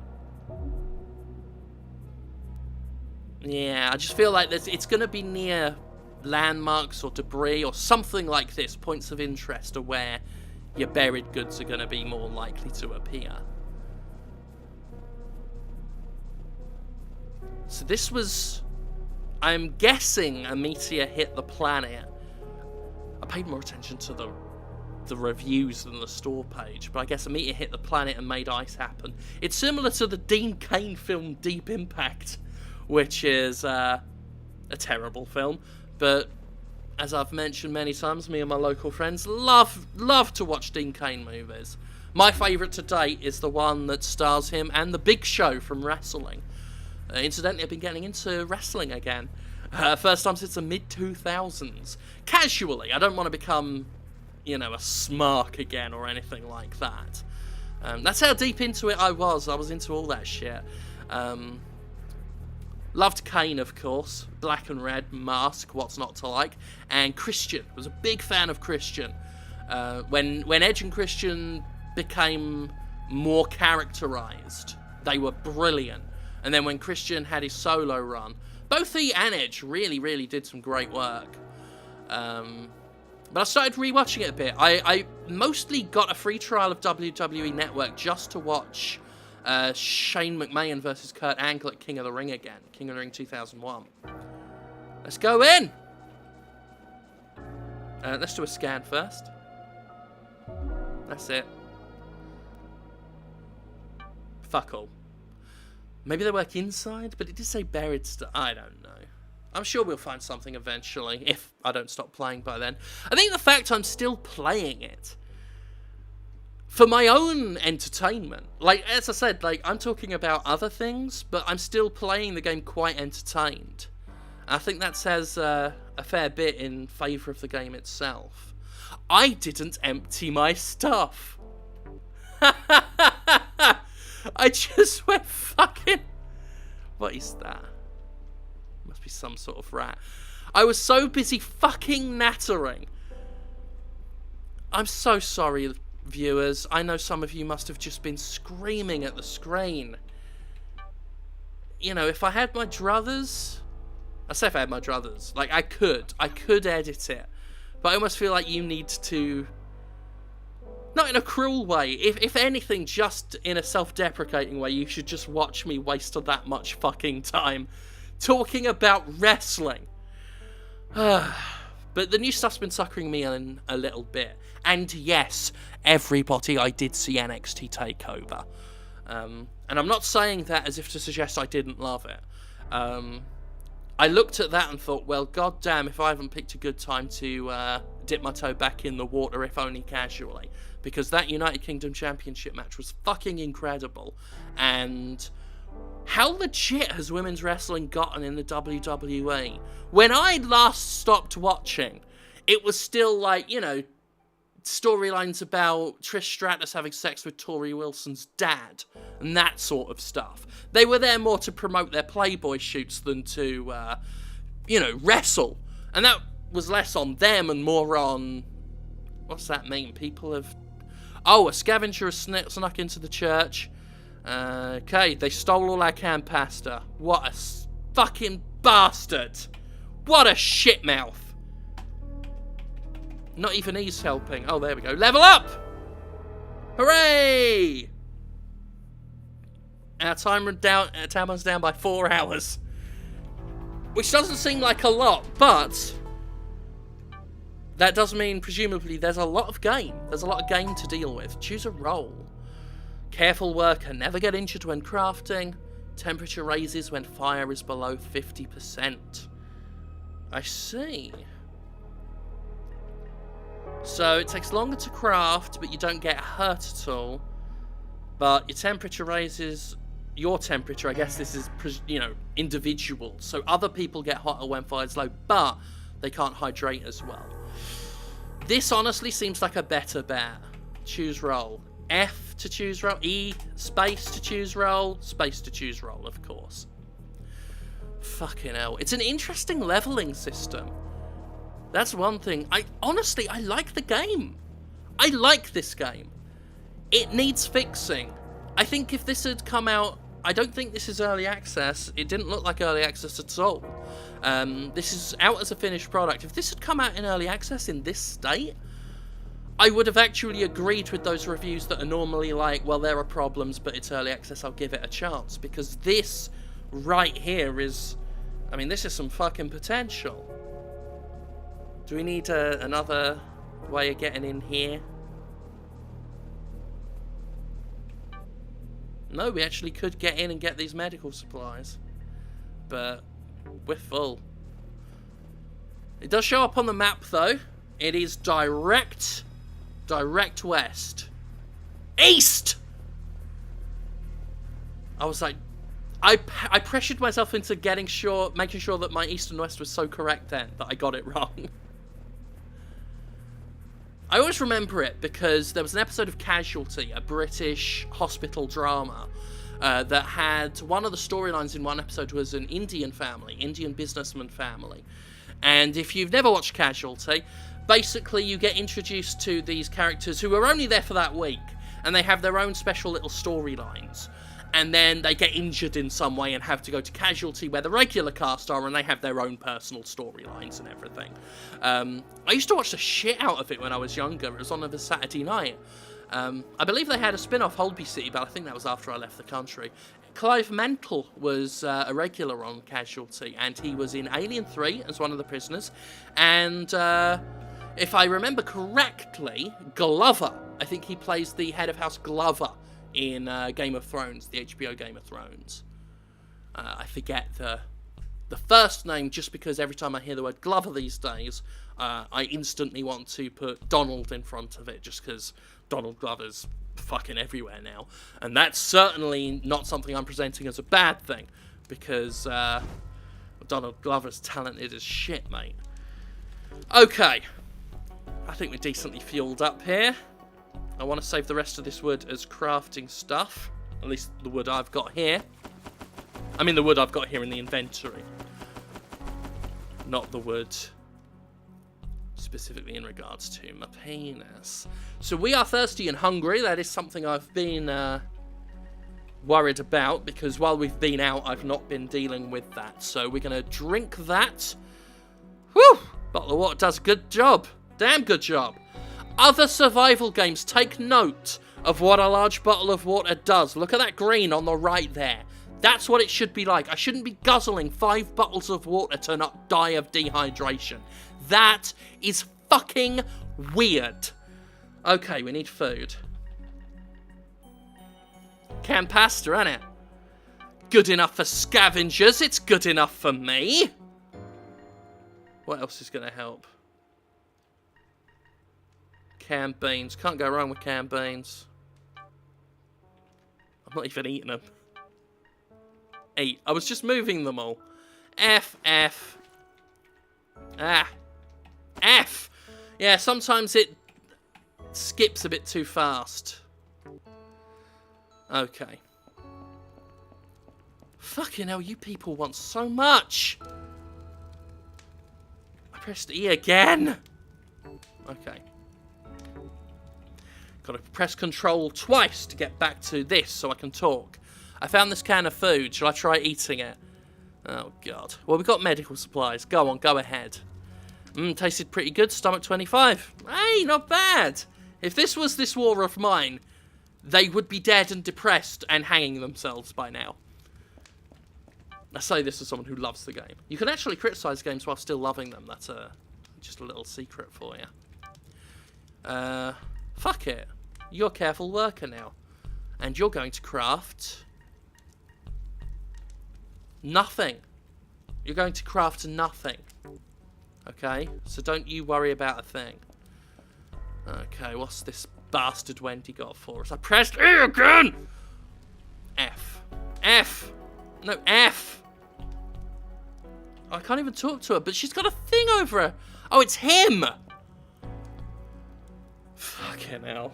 Yeah, I just feel like it's going to be near landmarks or debris or something like this, points of interest, or where your buried goods are going to be more likely to appear. So this was, I'm guessing, a meteor hit the planet. I paid more attention to the reviews than the store page, but I guess a meteor hit the planet and made ice happen. It's similar to the Dean Cain film Deep Impact, which is a terrible film, but as I've mentioned many times, me and my local friends love to watch Dean Cain movies. My favourite to date is the one that stars him and The Big Show from wrestling. Incidentally, I've been getting into wrestling again. First time since the mid-2000s. Casually, I don't want to become, a smark again or anything like that. That's how deep into it I was. I was into all that shit. Loved Kane, of course. Black and Red, Mask, what's not to like. And Christian. Was a big fan of Christian. When Edge and Christian became more characterized, they were brilliant. And then when Christian had his solo run, both he and Edge really did some great work. But I started rewatching it a bit. I mostly got a free trial of WWE Network just to watch Shane McMahon versus Kurt Angle at King of the Ring again. King of the Ring 2001. Let's go in! Let's do a scan first. That's it. Fuck all. Maybe they work inside, but it did say buried stuff. I don't know. I'm sure we'll find something eventually, if I don't stop playing by then. I think the fact I'm still playing it for my own entertainment. Like, as I said, I'm talking about other things, but I'm still playing the game quite entertained. I think that says a fair bit in favour of the game itself. I didn't empty my stuff. I just went fucking... What is that? Must be some sort of rat. I was so busy fucking nattering. I'm so sorry, viewers. I know some of you must have just been screaming at the screen. If I had my druthers... I say if I had my druthers. I could edit it. But I almost feel like you need to... Not in a cruel way. If anything, just in a self-deprecating way, you should just watch me waste that much fucking time talking about wrestling. But the new stuff's been suckering me in a little bit. And yes, everybody, I did see NXT TakeOver. And I'm not saying that as if to suggest I didn't love it. I looked at that and thought, well, goddamn, if I haven't picked a good time to dip my toe back in the water, if only casually. Because that United Kingdom Championship match was fucking incredible. And how legit has women's wrestling gotten in the WWE? When I last stopped watching, it was still like, you know, storylines about Trish Stratus having sex with Tori Wilson's dad and that sort of stuff. They were there more to promote their Playboy shoots than to, you know, wrestle. And that was less on them and more on... What's that mean? People have... Oh, a scavenger has snuck into the church. Okay, they stole all our canned pasta. What a fucking bastard. What a shitmouth. Not even he's helping. Oh, there we go. Level up! Hooray! Our timer's down by 4 hours. Which doesn't seem like a lot, but that does mean, presumably, there's a lot of game. There's a lot of game to deal with. Choose a role. Careful worker. Never get injured when crafting. Temperature raises when fire is below 50%. I see. So it takes longer to craft, but you don't get hurt at all. But your temperature raises... Your temperature, I guess this is, you know, individual. So other people get hotter when fire's low, but they can't hydrate as well. This honestly seems like a better bet. Choose role. F to choose role. E, space to choose role. Space to choose role, of course. Fucking hell. It's an interesting leveling system. That's one thing. I like the game. I like this game. It needs fixing. I think if this had come out... I don't think this is early access. It didn't look like early access at all. This is out as a finished product. If this had come out in early access in this state, I would have actually agreed with those reviews that are normally like, well, there are problems, but it's early access, I'll give it a chance. Because this right here is... I mean, this is some fucking potential. Do we need another way of getting in here? No, we actually could get in and get these medical supplies. But we're full. It does show up on the map, though. It is direct west. East! I was like... I pressured myself into making sure that my east and west was so correct then that I got it wrong. I always remember it because there was an episode of Casualty, a British hospital drama, that had one of the storylines in one episode was an Indian family, Indian businessman family. And if you've never watched Casualty, basically you get introduced to these characters who are only there for that week, and they have their own special little storylines. And then they get injured in some way and have to go to Casualty where the regular cast are, and they have their own personal storylines and everything. I used to watch the shit out of it when I was younger. It was on a Saturday night. I believe they had a spin-off, Holby City, but I think that was after I left the country. Clive Mantle was a regular on Casualty, and he was in Alien 3 as one of the prisoners. And if I remember correctly, Glover, I think he plays the head of House Glover in Game of Thrones, the HBO Game of Thrones. I forget the first name just because every time I hear the word Glover these days, I instantly want to put Donald in front of it just because Donald Glover's fucking everywhere now. And that's certainly not something I'm presenting as a bad thing because Donald Glover's talented as shit, mate. Okay. I think we're decently fueled up here. I want to save the rest of this wood as crafting stuff. At least the wood I've got here. I mean the wood I've got here in the inventory. Not the wood specifically in regards to my penis. So we are thirsty and hungry. That is something I've been worried about because while we've been out, I've not been dealing with that. So we're going to drink that. Whew! Bottle of water does a good job. Damn good job. Other survival games, take note of what a large bottle of water does. Look at that green on the right there. That's what it should be like. I shouldn't be guzzling 5 bottles of water to not die of dehydration. That is fucking weird. Okay, we need food. Canned pasta, ain't it? Good enough for scavengers, it's good enough for me. What else is going to help? Canned beans. Can't go wrong with canned beans. I'm not even eating them. Eat. I was just moving them all. F. Ah. F. Yeah, sometimes it skips a bit too fast. Okay. Fucking hell, you people want so much. I pressed E again. Okay. Got to press control twice to get back to this so I can talk. I found this can of food. Shall I try eating it? Oh, God. Well, we've got medical supplies. Go on, go ahead. Tasted pretty good. Stomach 25. Hey, not bad. If this was this war of mine, they would be dead and depressed and hanging themselves by now. I say this as someone who loves the game. You can actually criticise games while still loving them. That's just a little secret for you. Fuck it. You're a careful worker now. And you're going to craft... nothing. You're going to craft nothing. Okay? So don't you worry about a thing. Okay, what's this bastard Wendy got for us? I pressed E again! F. F! No, F! I can't even talk to her, but she's got a thing over her. Oh, it's him! Fucking hell.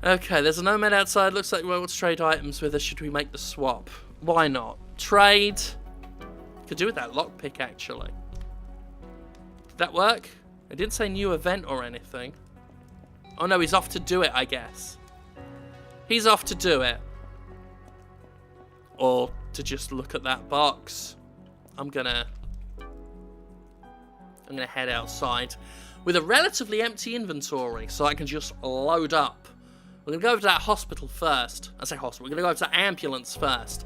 Okay, there's a nomad outside. Looks like we want to trade items with us. Should we make the swap? Why not? Trade. Could do with that lockpick, actually. Did that work? It didn't say new event or anything. Oh no, he's off to do it, I guess. He's off to do it. Or to just look at that box. I'm gonna head outside with a relatively empty inventory so I can just load up. We're gonna go over to that hospital first. I say hospital, we're gonna go over to that ambulance first.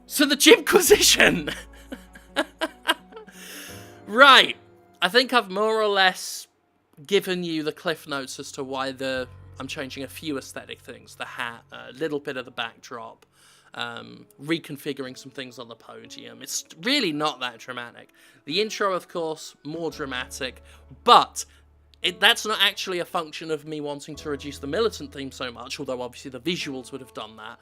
So the Gymquisition! Right. I think I've more or less given you the cliff notes as to why I'm changing a few aesthetic things. The hat, a little bit of the backdrop, reconfiguring some things on the podium. It's really not that dramatic. The intro, of course, more dramatic, but that's not actually a function of me wanting to reduce the militant theme so much, although obviously the visuals would have done that.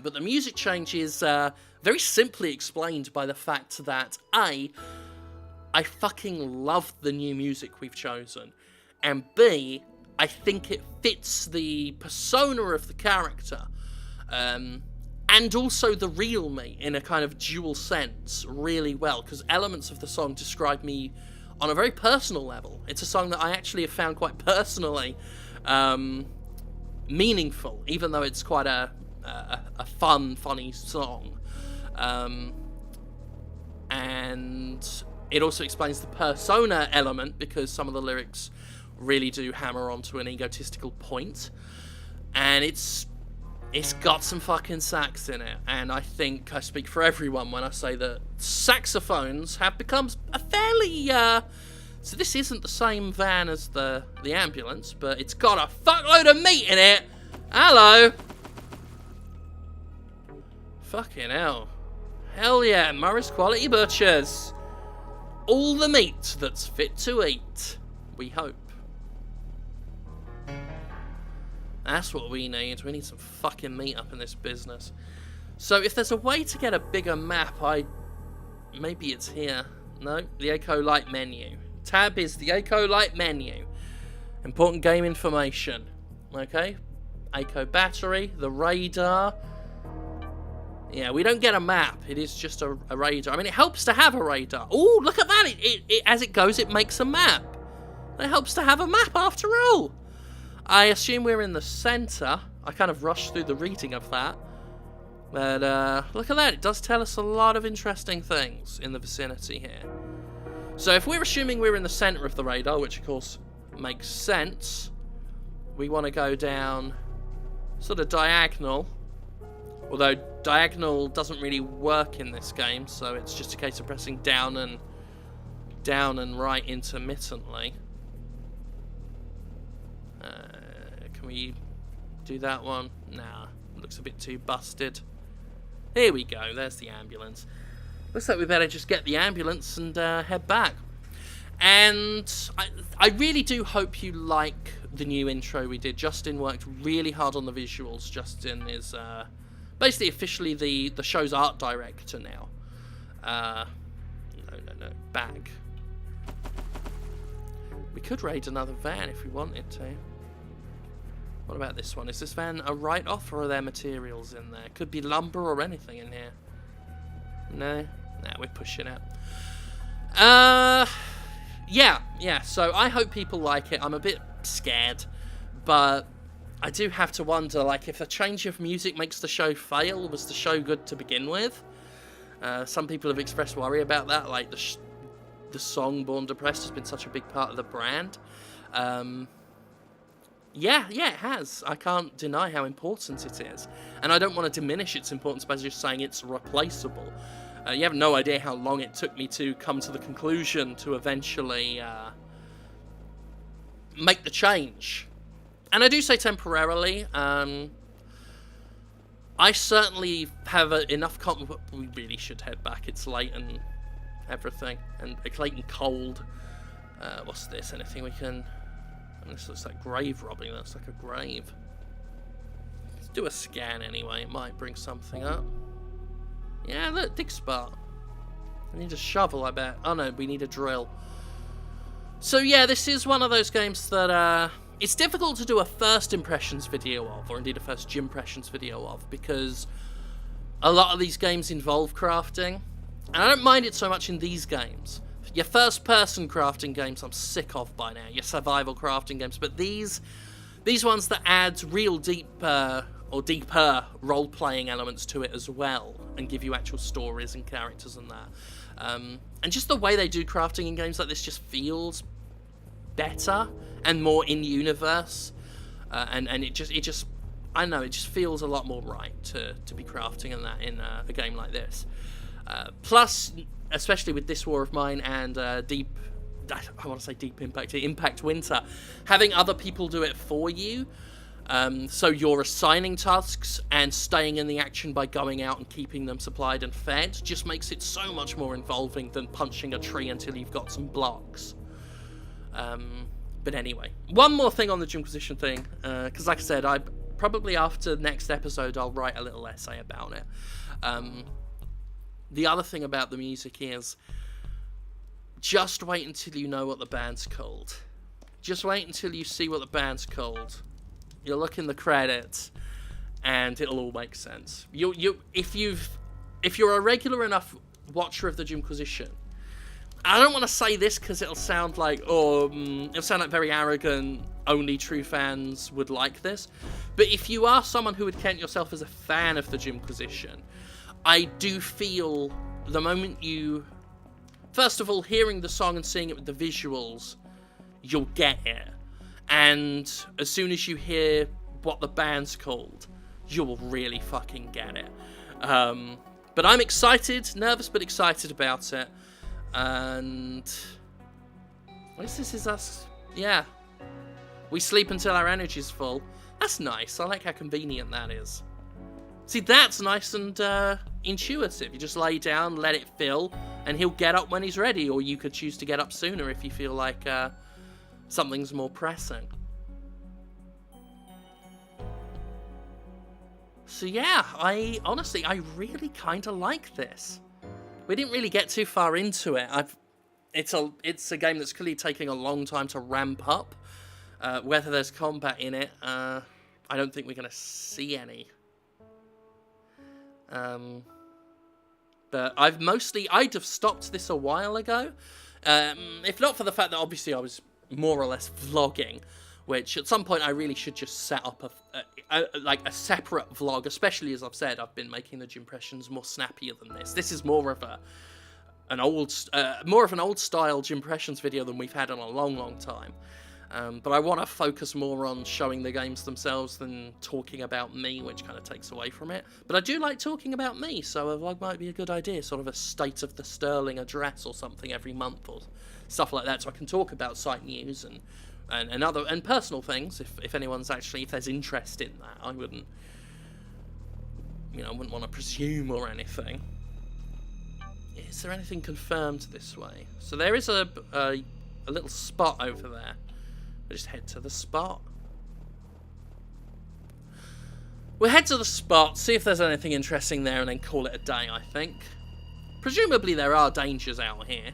But the music change is very simply explained by the fact that I fucking love the new music we've chosen, and B, I think it fits the persona of the character, and also the real me in a kind of dual sense really well, because elements of the song describe me on a very personal level. It's a song that I actually have found quite personally meaningful, even though it's quite a funny song. And it also explains the persona element, because some of the lyrics really do hammer onto an egotistical point. And it's got some fucking sax in it, and I think I speak for everyone when I say that saxophones have become a fairly, so this isn't the same van as the ambulance, but it's got a fuckload of meat in it. Hello. Fucking hell. Hell yeah, Morris Quality Butchers. All the meat that's fit to eat, we hope. That's what we need. We need some fucking meat up in this business. So if there's a way to get a bigger map, maybe it's here. No, the Eco Light menu. Tab is the Eco Light menu. Important game information. Okay. Eco battery, the radar. Yeah, we don't get a map. It is just a radar. I mean, it helps to have a radar. Oh, look at that. It as it goes, it makes a map. It helps to have a map after all. I assume we're in the centre. I kind of rushed through the reading of that. But look at that. It does tell us a lot of interesting things in the vicinity here. So if we're assuming we're in the centre of the radar, which of course makes sense, we want to go down sort of diagonal. Although diagonal doesn't really work in this game, so it's just a case of pressing down and right intermittently. Can we do that one? Nah, looks a bit too busted. Here we go, there's the ambulance. Looks like we better just get the ambulance and head back. And I really do hope you like the new intro we did. Justin worked really hard on the visuals. Justin is basically officially the show's art director now. No, back. We could raid another van if we wanted to. What about this one? Is this van a write-off, or are there materials in there? Could be lumber or anything in here. No? Nah, we're pushing it. Yeah, so I hope people like it. I'm a bit scared, but I do have to wonder, like, if a change of music makes the show fail, was the show good to begin with? Some people have expressed worry about that, like the song Born Depressed has been such a big part of the brand. Yeah, it has. I can't deny how important it is. And I don't want to diminish its importance by just saying it's replaceable. You have no idea how long it took me to come to the conclusion to eventually make the change. And I do say temporarily. I certainly have enough we really should head back. It's late and everything. And it's late and cold. What's this? Anything we can... This looks like grave robbing. That's like a grave. Let's do a scan anyway. It might bring something up. Yeah, look, dig spot. I need a shovel, I bet. Oh no, we need a drill. So yeah, this is one of those games that it's difficult to do a first impressions video of, or indeed a first gym impressions video of, because a lot of these games involve crafting. And I don't mind it so much in these games. Your first-person crafting games I'm sick of by now. Your survival crafting games. But these ones that add real deeper role-playing elements to it as well, and give you actual stories and characters and that. And just the way they do crafting in games like this just feels better and more in-universe. And it just I don't know, it just feels a lot more right to be crafting in that in a game like this. Plus, especially with This War of Mine and Deep Impact Winter, having other people do it for you, so you're assigning tasks and staying in the action by going out and keeping them supplied and fed, just makes it so much more involving than punching a tree until you've got some blocks. But anyway, one more thing on the Jimquisition thing, because like I said, probably after next episode I'll write a little essay about it. The other thing about the music is, just wait until you know what the band's called. Just wait until you see what the band's called. You'll look in the credits, and it'll all make sense. If you're a regular enough watcher of the Jimquisition, I don't want to say this because it'll sound like, it'll sound like very arrogant, only true fans would like this. But if you are someone who would count yourself as a fan of the Jimquisition, I do feel the moment you, first of all, hearing the song and seeing it with the visuals, you'll get it. And as soon as you hear what the band's called, you'll really fucking get it. But I'm excited, nervous but excited about it. And I guess this is us. Yeah. We sleep until our energy's full. That's nice. I like how convenient that is. See, that's nice and intuitive. You just lay down, let it fill, and he'll get up when he's ready, or you could choose to get up sooner if you feel like something's more pressing. So yeah, I really kind of like this. We didn't really get too far into it. It's a game that's clearly taking a long time to ramp up. Whether there's combat in it, I don't think we're going to see any. But I'd have stopped this a while ago, if not for the fact that obviously I was more or less vlogging, which at some point I really should just set up a separate vlog, especially as I've said, I've been making the Jimpressions more snappier than this. This is more of an old style Jimpressions video than we've had in a long time. But I want to focus more on showing the games themselves than talking about me, which kind of takes away from it. But I do like talking about me, so a vlog might be a good idea, sort of a State of the Sterling address or something every month or stuff like that, so I can talk about site news and and personal things. If anyone's actually, if there's interest in that, I wouldn't, I wouldn't want to presume or anything. Is there anything confirmed this way? So there is a little spot over there. We'll just head to the spot. We'll head to the spot, see if there's anything interesting there, and then call it a day, I think. Presumably there are dangers out here.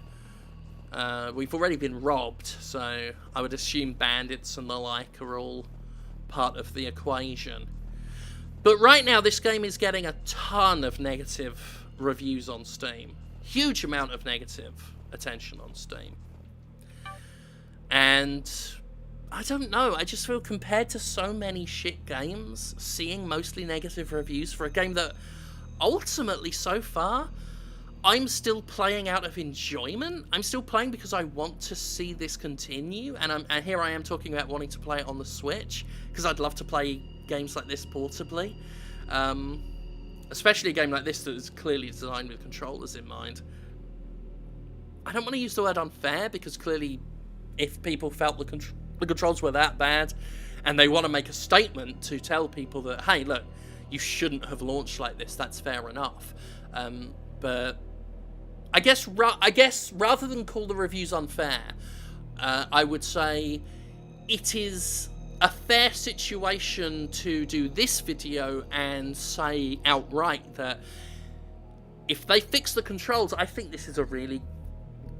We've already been robbed, so I would assume bandits and the like are all part of the equation. But right now, this game is getting a ton of negative reviews on Steam. Huge amount of negative attention on Steam. And I don't know, I just feel compared to so many shit games, seeing mostly negative reviews for a game that ultimately so far, I'm still playing out of enjoyment. I'm still playing because I want to see this continue, and here I am talking about wanting to play it on the Switch, because I'd love to play games like this portably. Especially a game like this that is clearly designed with controllers in mind. I don't want to use the word unfair, because clearly if people felt the controls were that bad, and they want to make a statement to tell people that, hey, look, you shouldn't have launched like this, that's fair enough. But I guess rather than call the reviews unfair, I would say it is a fair situation to do this video and say outright that if they fix the controls, I think this is a really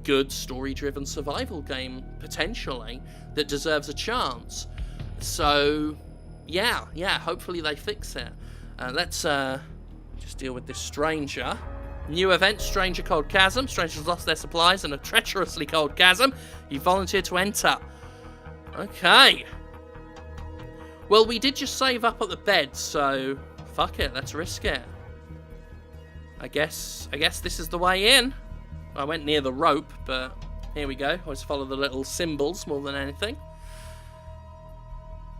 good story-driven survival game, potentially, that deserves a chance. So, yeah, hopefully they fix it. Let's just deal with this stranger. New event, Stranger Cold Chasm. Strangers lost their supplies in a treacherously cold chasm. You volunteered to enter. Okay. Well, we did just save up at the bed, so fuck it, let's risk it. I guess this is the way in. I went near the rope, but here we go. Always follow the little symbols more than anything.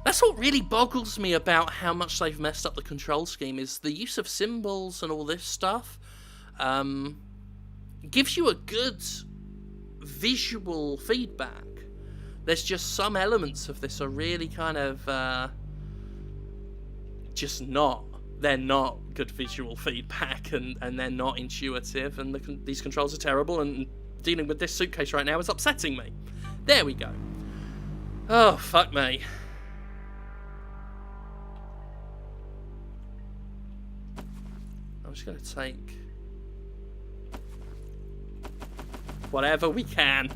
That's what really boggles me about how much they've messed up the control scheme, is the use of symbols and all this stuff. Gives you a good visual feedback. There's just some elements of this are really kind of just not. They're not good visual feedback, and they're not intuitive, and these controls are terrible, and dealing with this suitcase right now is upsetting me. There we go. Oh, fuck me. I'm just going to take whatever we can.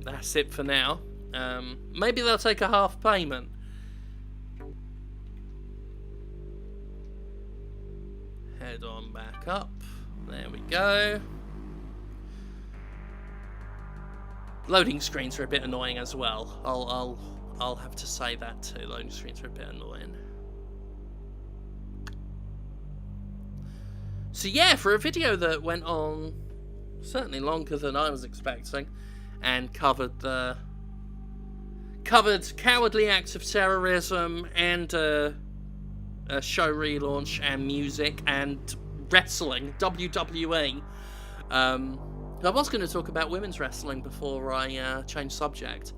That's it for now. Maybe they'll take a half payment. Head on back up. There we go. Loading screens are a bit annoying as well. I'll have to say that too. Loading screens are a bit annoying. So yeah, for a video that went on certainly longer than I was expecting, and covered cowardly acts of terrorism and a show relaunch and music and wrestling, WWE. I was going to talk about women's wrestling before I changed subject.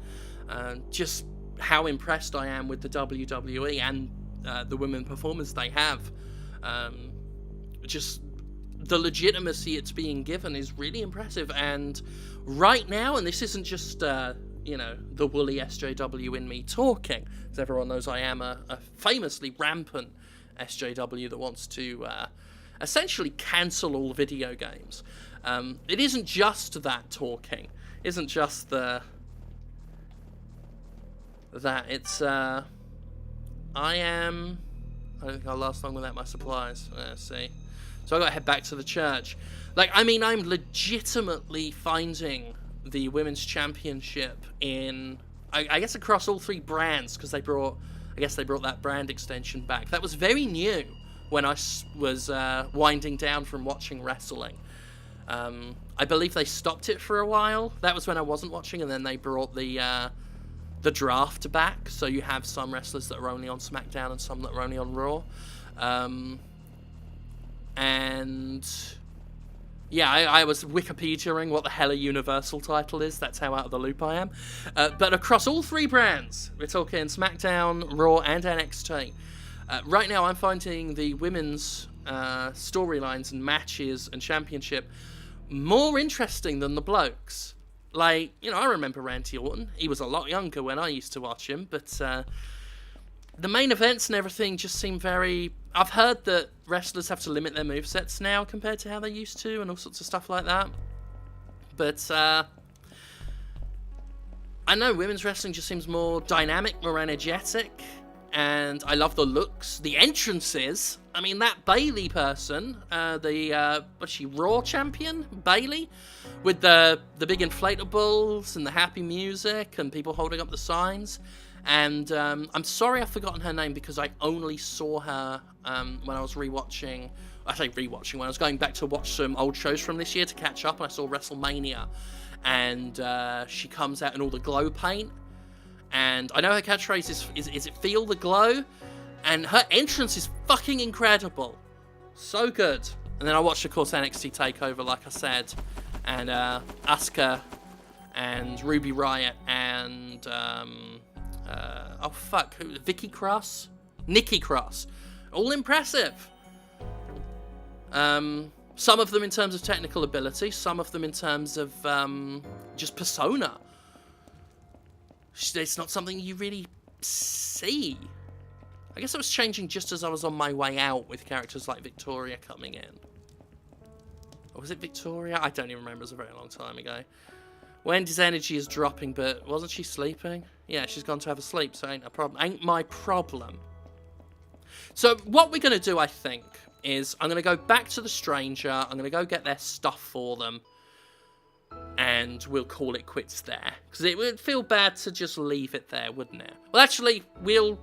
Just how impressed I am with the WWE and the women performers they have. Just the legitimacy it's being given is really impressive. And right now, and this isn't just the woolly SJW in me talking, as everyone knows I am a famously rampant SJW that wants to essentially cancel all video games. It isn't just that talking, isn't just that, it's I don't think I'll last long without my supplies. Let's see. So I got to head back to the church. I'm legitimately finding the Women's Championship in, I guess, across all three brands, because they brought that brand extension back. That was very new when I was winding down from watching wrestling. I believe they stopped it for a while. That was when I wasn't watching, and then they brought the draft back, so you have some wrestlers that are only on SmackDown and some that are only on Raw. And Yeah, I was Wikipediaing what the hell a Universal title is. That's how out of the loop I am. But across all three brands, we're talking SmackDown, Raw, and NXT. Right now, I'm finding the women's storylines and matches and championship more interesting than the blokes. Like, you know, I remember Randy Orton. He was a lot younger when I used to watch him, but the main events and everything just seem very... I've heard that wrestlers have to limit their movesets now compared to how they used to and all sorts of stuff like that. But I know women's wrestling just seems more dynamic, more energetic, and I love the looks, the entrances. I mean, that Bayley person, what's she, Raw champion? Bayley? With the big inflatables and the happy music and people holding up the signs. And I'm sorry I've forgotten her name because I only saw her when I was rewatching. I say rewatching, when I was going back to watch some old shows from this year to catch up, and I saw WrestleMania. And she comes out in all the glow paint. And I know her catchphrase is it feel the glow? And her entrance is fucking incredible. So good. And then I watched, of course, NXT TakeOver, like I said. And Asuka and Ruby Riott and... Nikki Cross. All impressive. Some of them in terms of technical ability, some of them in terms of just persona. It's not something you really see. I guess it was changing just as I was on my way out with characters like Victoria coming in. Or was it Victoria? I don't even remember. It was a very long time ago. Wendy's energy is dropping, but wasn't she sleeping? Yeah, she's gone to have a sleep, so ain't a problem. Ain't my problem. So what we're going to do, I think, is I'm going to go back to the stranger. I'm going to go get their stuff for them. And we'll call it quits there. Because it would feel bad to just leave it there, wouldn't it? Well, actually, we'll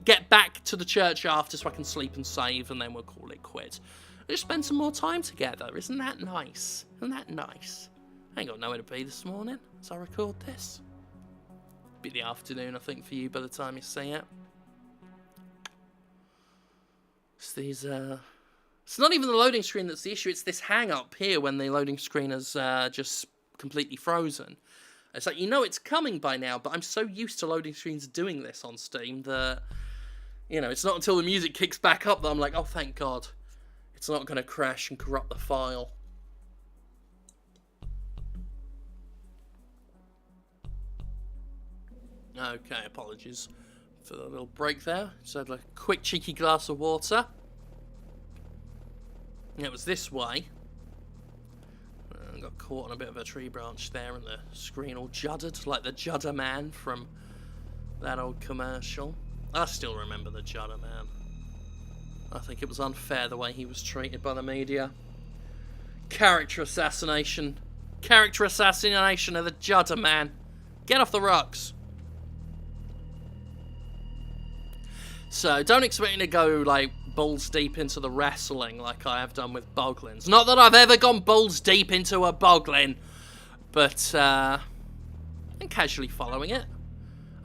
get back to the church after so I can sleep and save, and then we'll call it quits. We'll just spend some more time together. Isn't that nice? Isn't that nice? I ain't got nowhere to be this morning as I record this. Be the afternoon, I think, for you by the time you see it. It's these, it's not even the loading screen that's the issue, it's this hang-up here when the loading screen is just completely frozen. It's like, you know it's coming by now, but I'm so used to loading screens doing this on Steam that, you know, it's not until the music kicks back up that I'm like, oh, thank God. It's not going to crash and corrupt the file. Okay, apologies for the little break there. So I had a quick cheeky glass of water. It was this way. I got caught on a bit of a tree branch there and the screen all juddered, like the Judder Man from that old commercial. I still remember the Judder Man. I think it was unfair the way he was treated by the media. Character assassination. Character assassination of the Judder Man. Get off the rocks. So, don't expect me to go, like, balls deep into the wrestling like I have done with Boglins. Not that I've ever gone balls deep into a Boglin, but, I'm casually following it.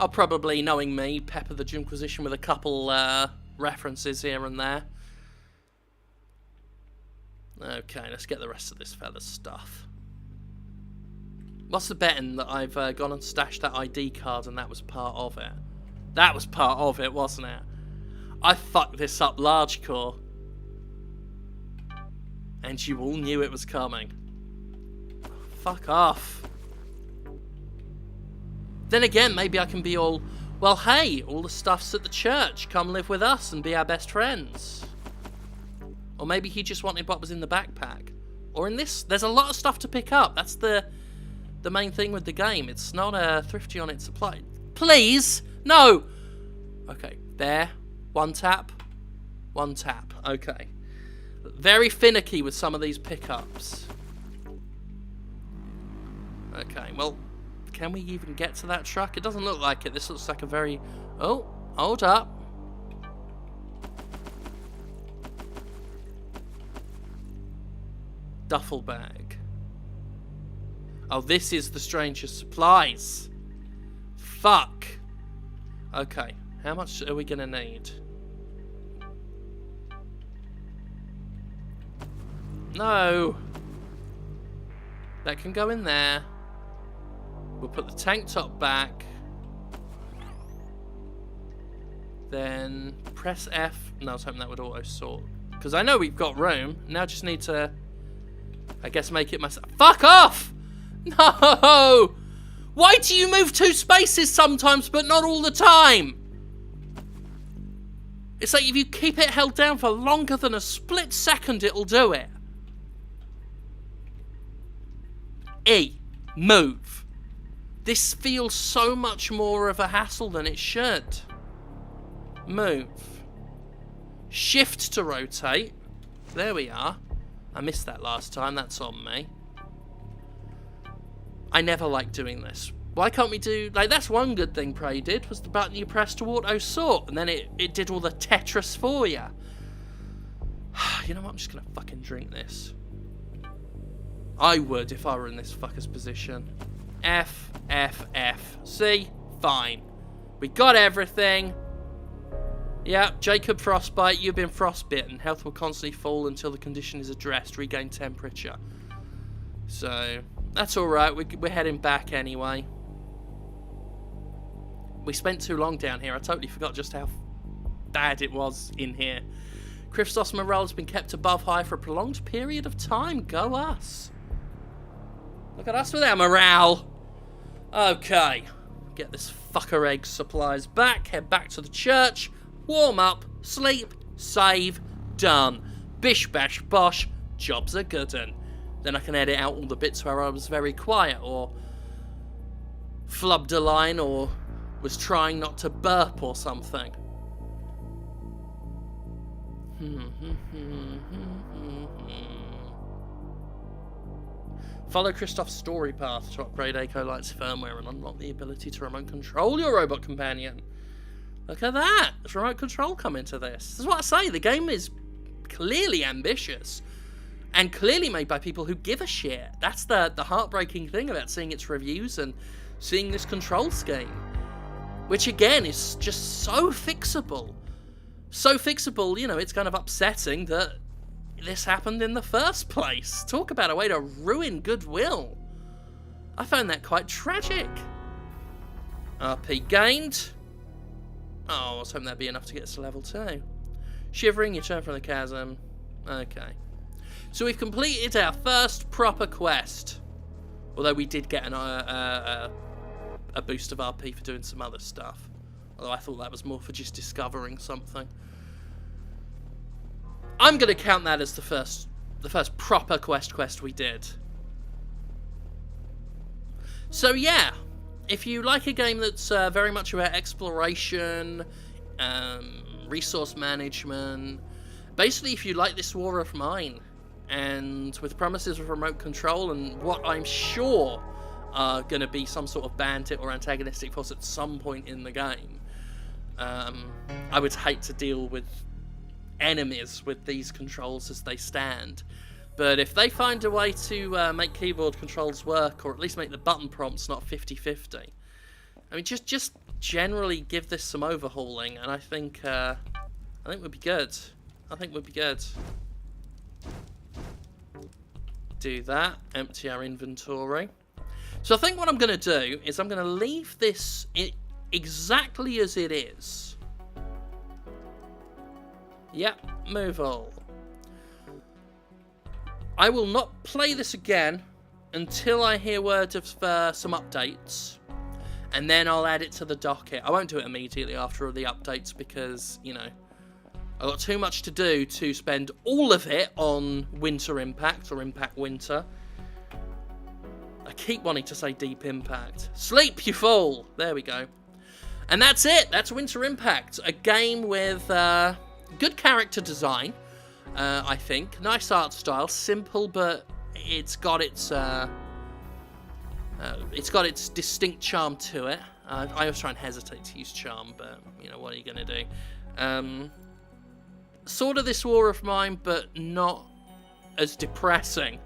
I'll probably, knowing me, pepper the Jimquisition with a couple, references here and there. Okay, let's get the rest of this fella's stuff. What's the betting that I've gone and stashed that ID card and that was part of it? That was part of it, wasn't it? I fucked this up large core. And you all knew it was coming. Fuck off. Then again, maybe I can be all, well, hey, all the stuff's at the church. Come live with us and be our best friends. Or maybe he just wanted what was in the backpack. Or in this, there's a lot of stuff to pick up. That's the main thing with the game. It's not thrifty on its supply. Please, no. Okay, there. One tap. One tap. Okay. Very finicky with some of these pickups. Okay, well, can we even get to that truck? It doesn't look like it. This looks like a very... Oh, hold up. Duffel bag. Oh, this is the stranger's supplies. Fuck. Okay, how much are we gonna need? No. That can go in there. We'll put the tank top back. Then press F. No, I was hoping that would auto sort. Because I know we've got room. Now I just need to, I guess, make it myself. Fuck off! No! Why do you move 2 spaces sometimes but not all the time? It's like if you keep it held down for longer than a split second, it'll do it. E. Move. This feels so much more of a hassle than it should. Move. Shift to rotate. There we are. I missed that last time. That's on me. I never like doing this. Why can't we do... Like, that's one good thing Prey did, was the button you pressed to auto-sort, and then it did all the Tetris for you. You know what? I'm just going to fucking drink this. I would if I were in this fucker's position. F, F, F. See? Fine. We got everything. Yeah, Jacob Frostbite, you've been frostbitten. Health will constantly fall until the condition is addressed. Regain temperature. So, that's alright. We're heading back anyway. We spent too long down here. I totally forgot just how bad it was in here. Christoph's morale has been kept above high for a prolonged period of time. Go us. Look at us with our morale. Okay. Get this fucker egg supplies back. Head back to the church. Warm up. Sleep. Save. Done. Bish bash bosh. Job's a good un. Then I can edit out all the bits where I was very quiet or flubbed a line or was trying not to burp or something. Follow Christoph's story path to upgrade Ecolight's firmware and unlock the ability to remote control your robot companion. Look at that! There's remote control coming to this. This is what I say, the game is clearly ambitious. And clearly made by people who give a shit. That's the heartbreaking thing about seeing its reviews and seeing this control scheme. Which again is just so fixable. So fixable, you know, it's kind of upsetting that this happened in the first place. Talk about a way to ruin goodwill. I found that quite tragic. RP gained. Oh, I was hoping that'd be enough to get us to level 2. Shivering, you turn from the chasm. Okay. So we've completed our first proper quest. Although we did get a boost of RP for doing some other stuff. Although I thought that was more for just discovering something. I'm going to count that as the first proper quest we did. So yeah, if you like a game that's very much about exploration, resource management, basically if you like this War of Mine, and with promises of remote control and what I'm sure are going to be some sort of bandit or antagonistic force at some point in the game, I would hate to deal with enemies with these controls as they stand. But if they find a way to make keyboard controls work, or at least make the button prompts not 50-50, I mean, just generally give this some overhauling, and I think we'd be good. I think we'd be good. Do that. Empty our inventory. So I think what I'm going to do is I'm going to leave this exactly as it is. Yep, move all. I will not play this again until I hear word of some updates. And then I'll add it to the docket. I won't do it immediately after all the updates because, you know, I've got too much to do to spend all of it on Winter Impact or Impact Winter. I keep wanting to say Deep Impact. Sleep, you fool! There we go. And that's it. That's Winter Impact. A game with good character design, I think. Nice art style. Simple, but it's got its distinct charm to it. I always try and hesitate to use charm, but, you know, what are you going to do? Sort of this War of Mine, but not as depressing.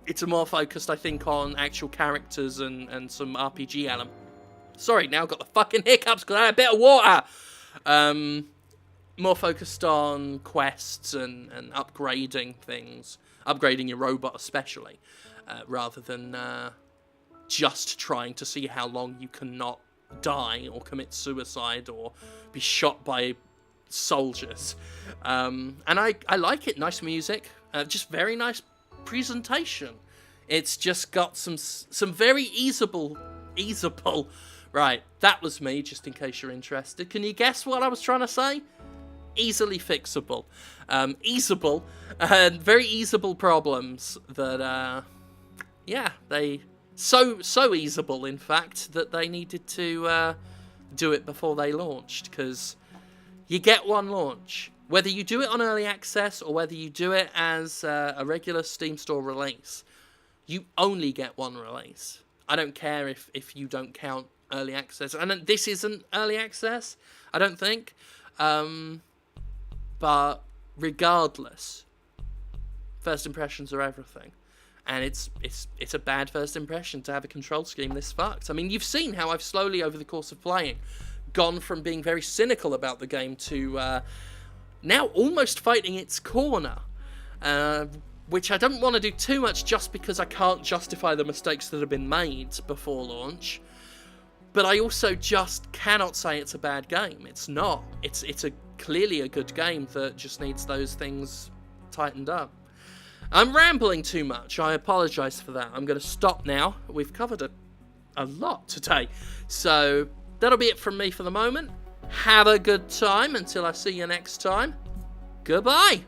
It's more focused, I think, on actual characters and some RPG element. Sorry, now I've got the fucking hiccups because I had a bit of water. More focused on quests and upgrading things. Upgrading your robot especially. rather than just trying to see how long you can not die or commit suicide or be shot by soldiers. And I like it. Nice music, just very nice presentation. It's just got some very easeable. Right, that was me, just in case you're interested. Can you guess what I was trying to say? Easily fixable. Easeable, and very easeable problems that, yeah, they... So easeable, in fact, that they needed to do it before they launched, because you get one launch. Whether you do it on early access or whether you do it as a regular Steam Store release, you only get one release. I don't care if you don't count early access. And this isn't early access, I don't think. But regardless, first impressions are everything. And it's a bad first impression to have a control scheme this fucked. I mean, you've seen how I've slowly, over the course of playing, gone from being very cynical about the game to now almost fighting its corner. Which I don't want to do too much just because I can't justify the mistakes that have been made before launch. But I also just cannot say it's a bad game. It's not. It's clearly a good game that just needs those things tightened up. I'm rambling too much. I apologise for that. I'm going to stop now. We've covered a lot today. So that'll be it from me for the moment. Have a good time until I see you next time. Goodbye.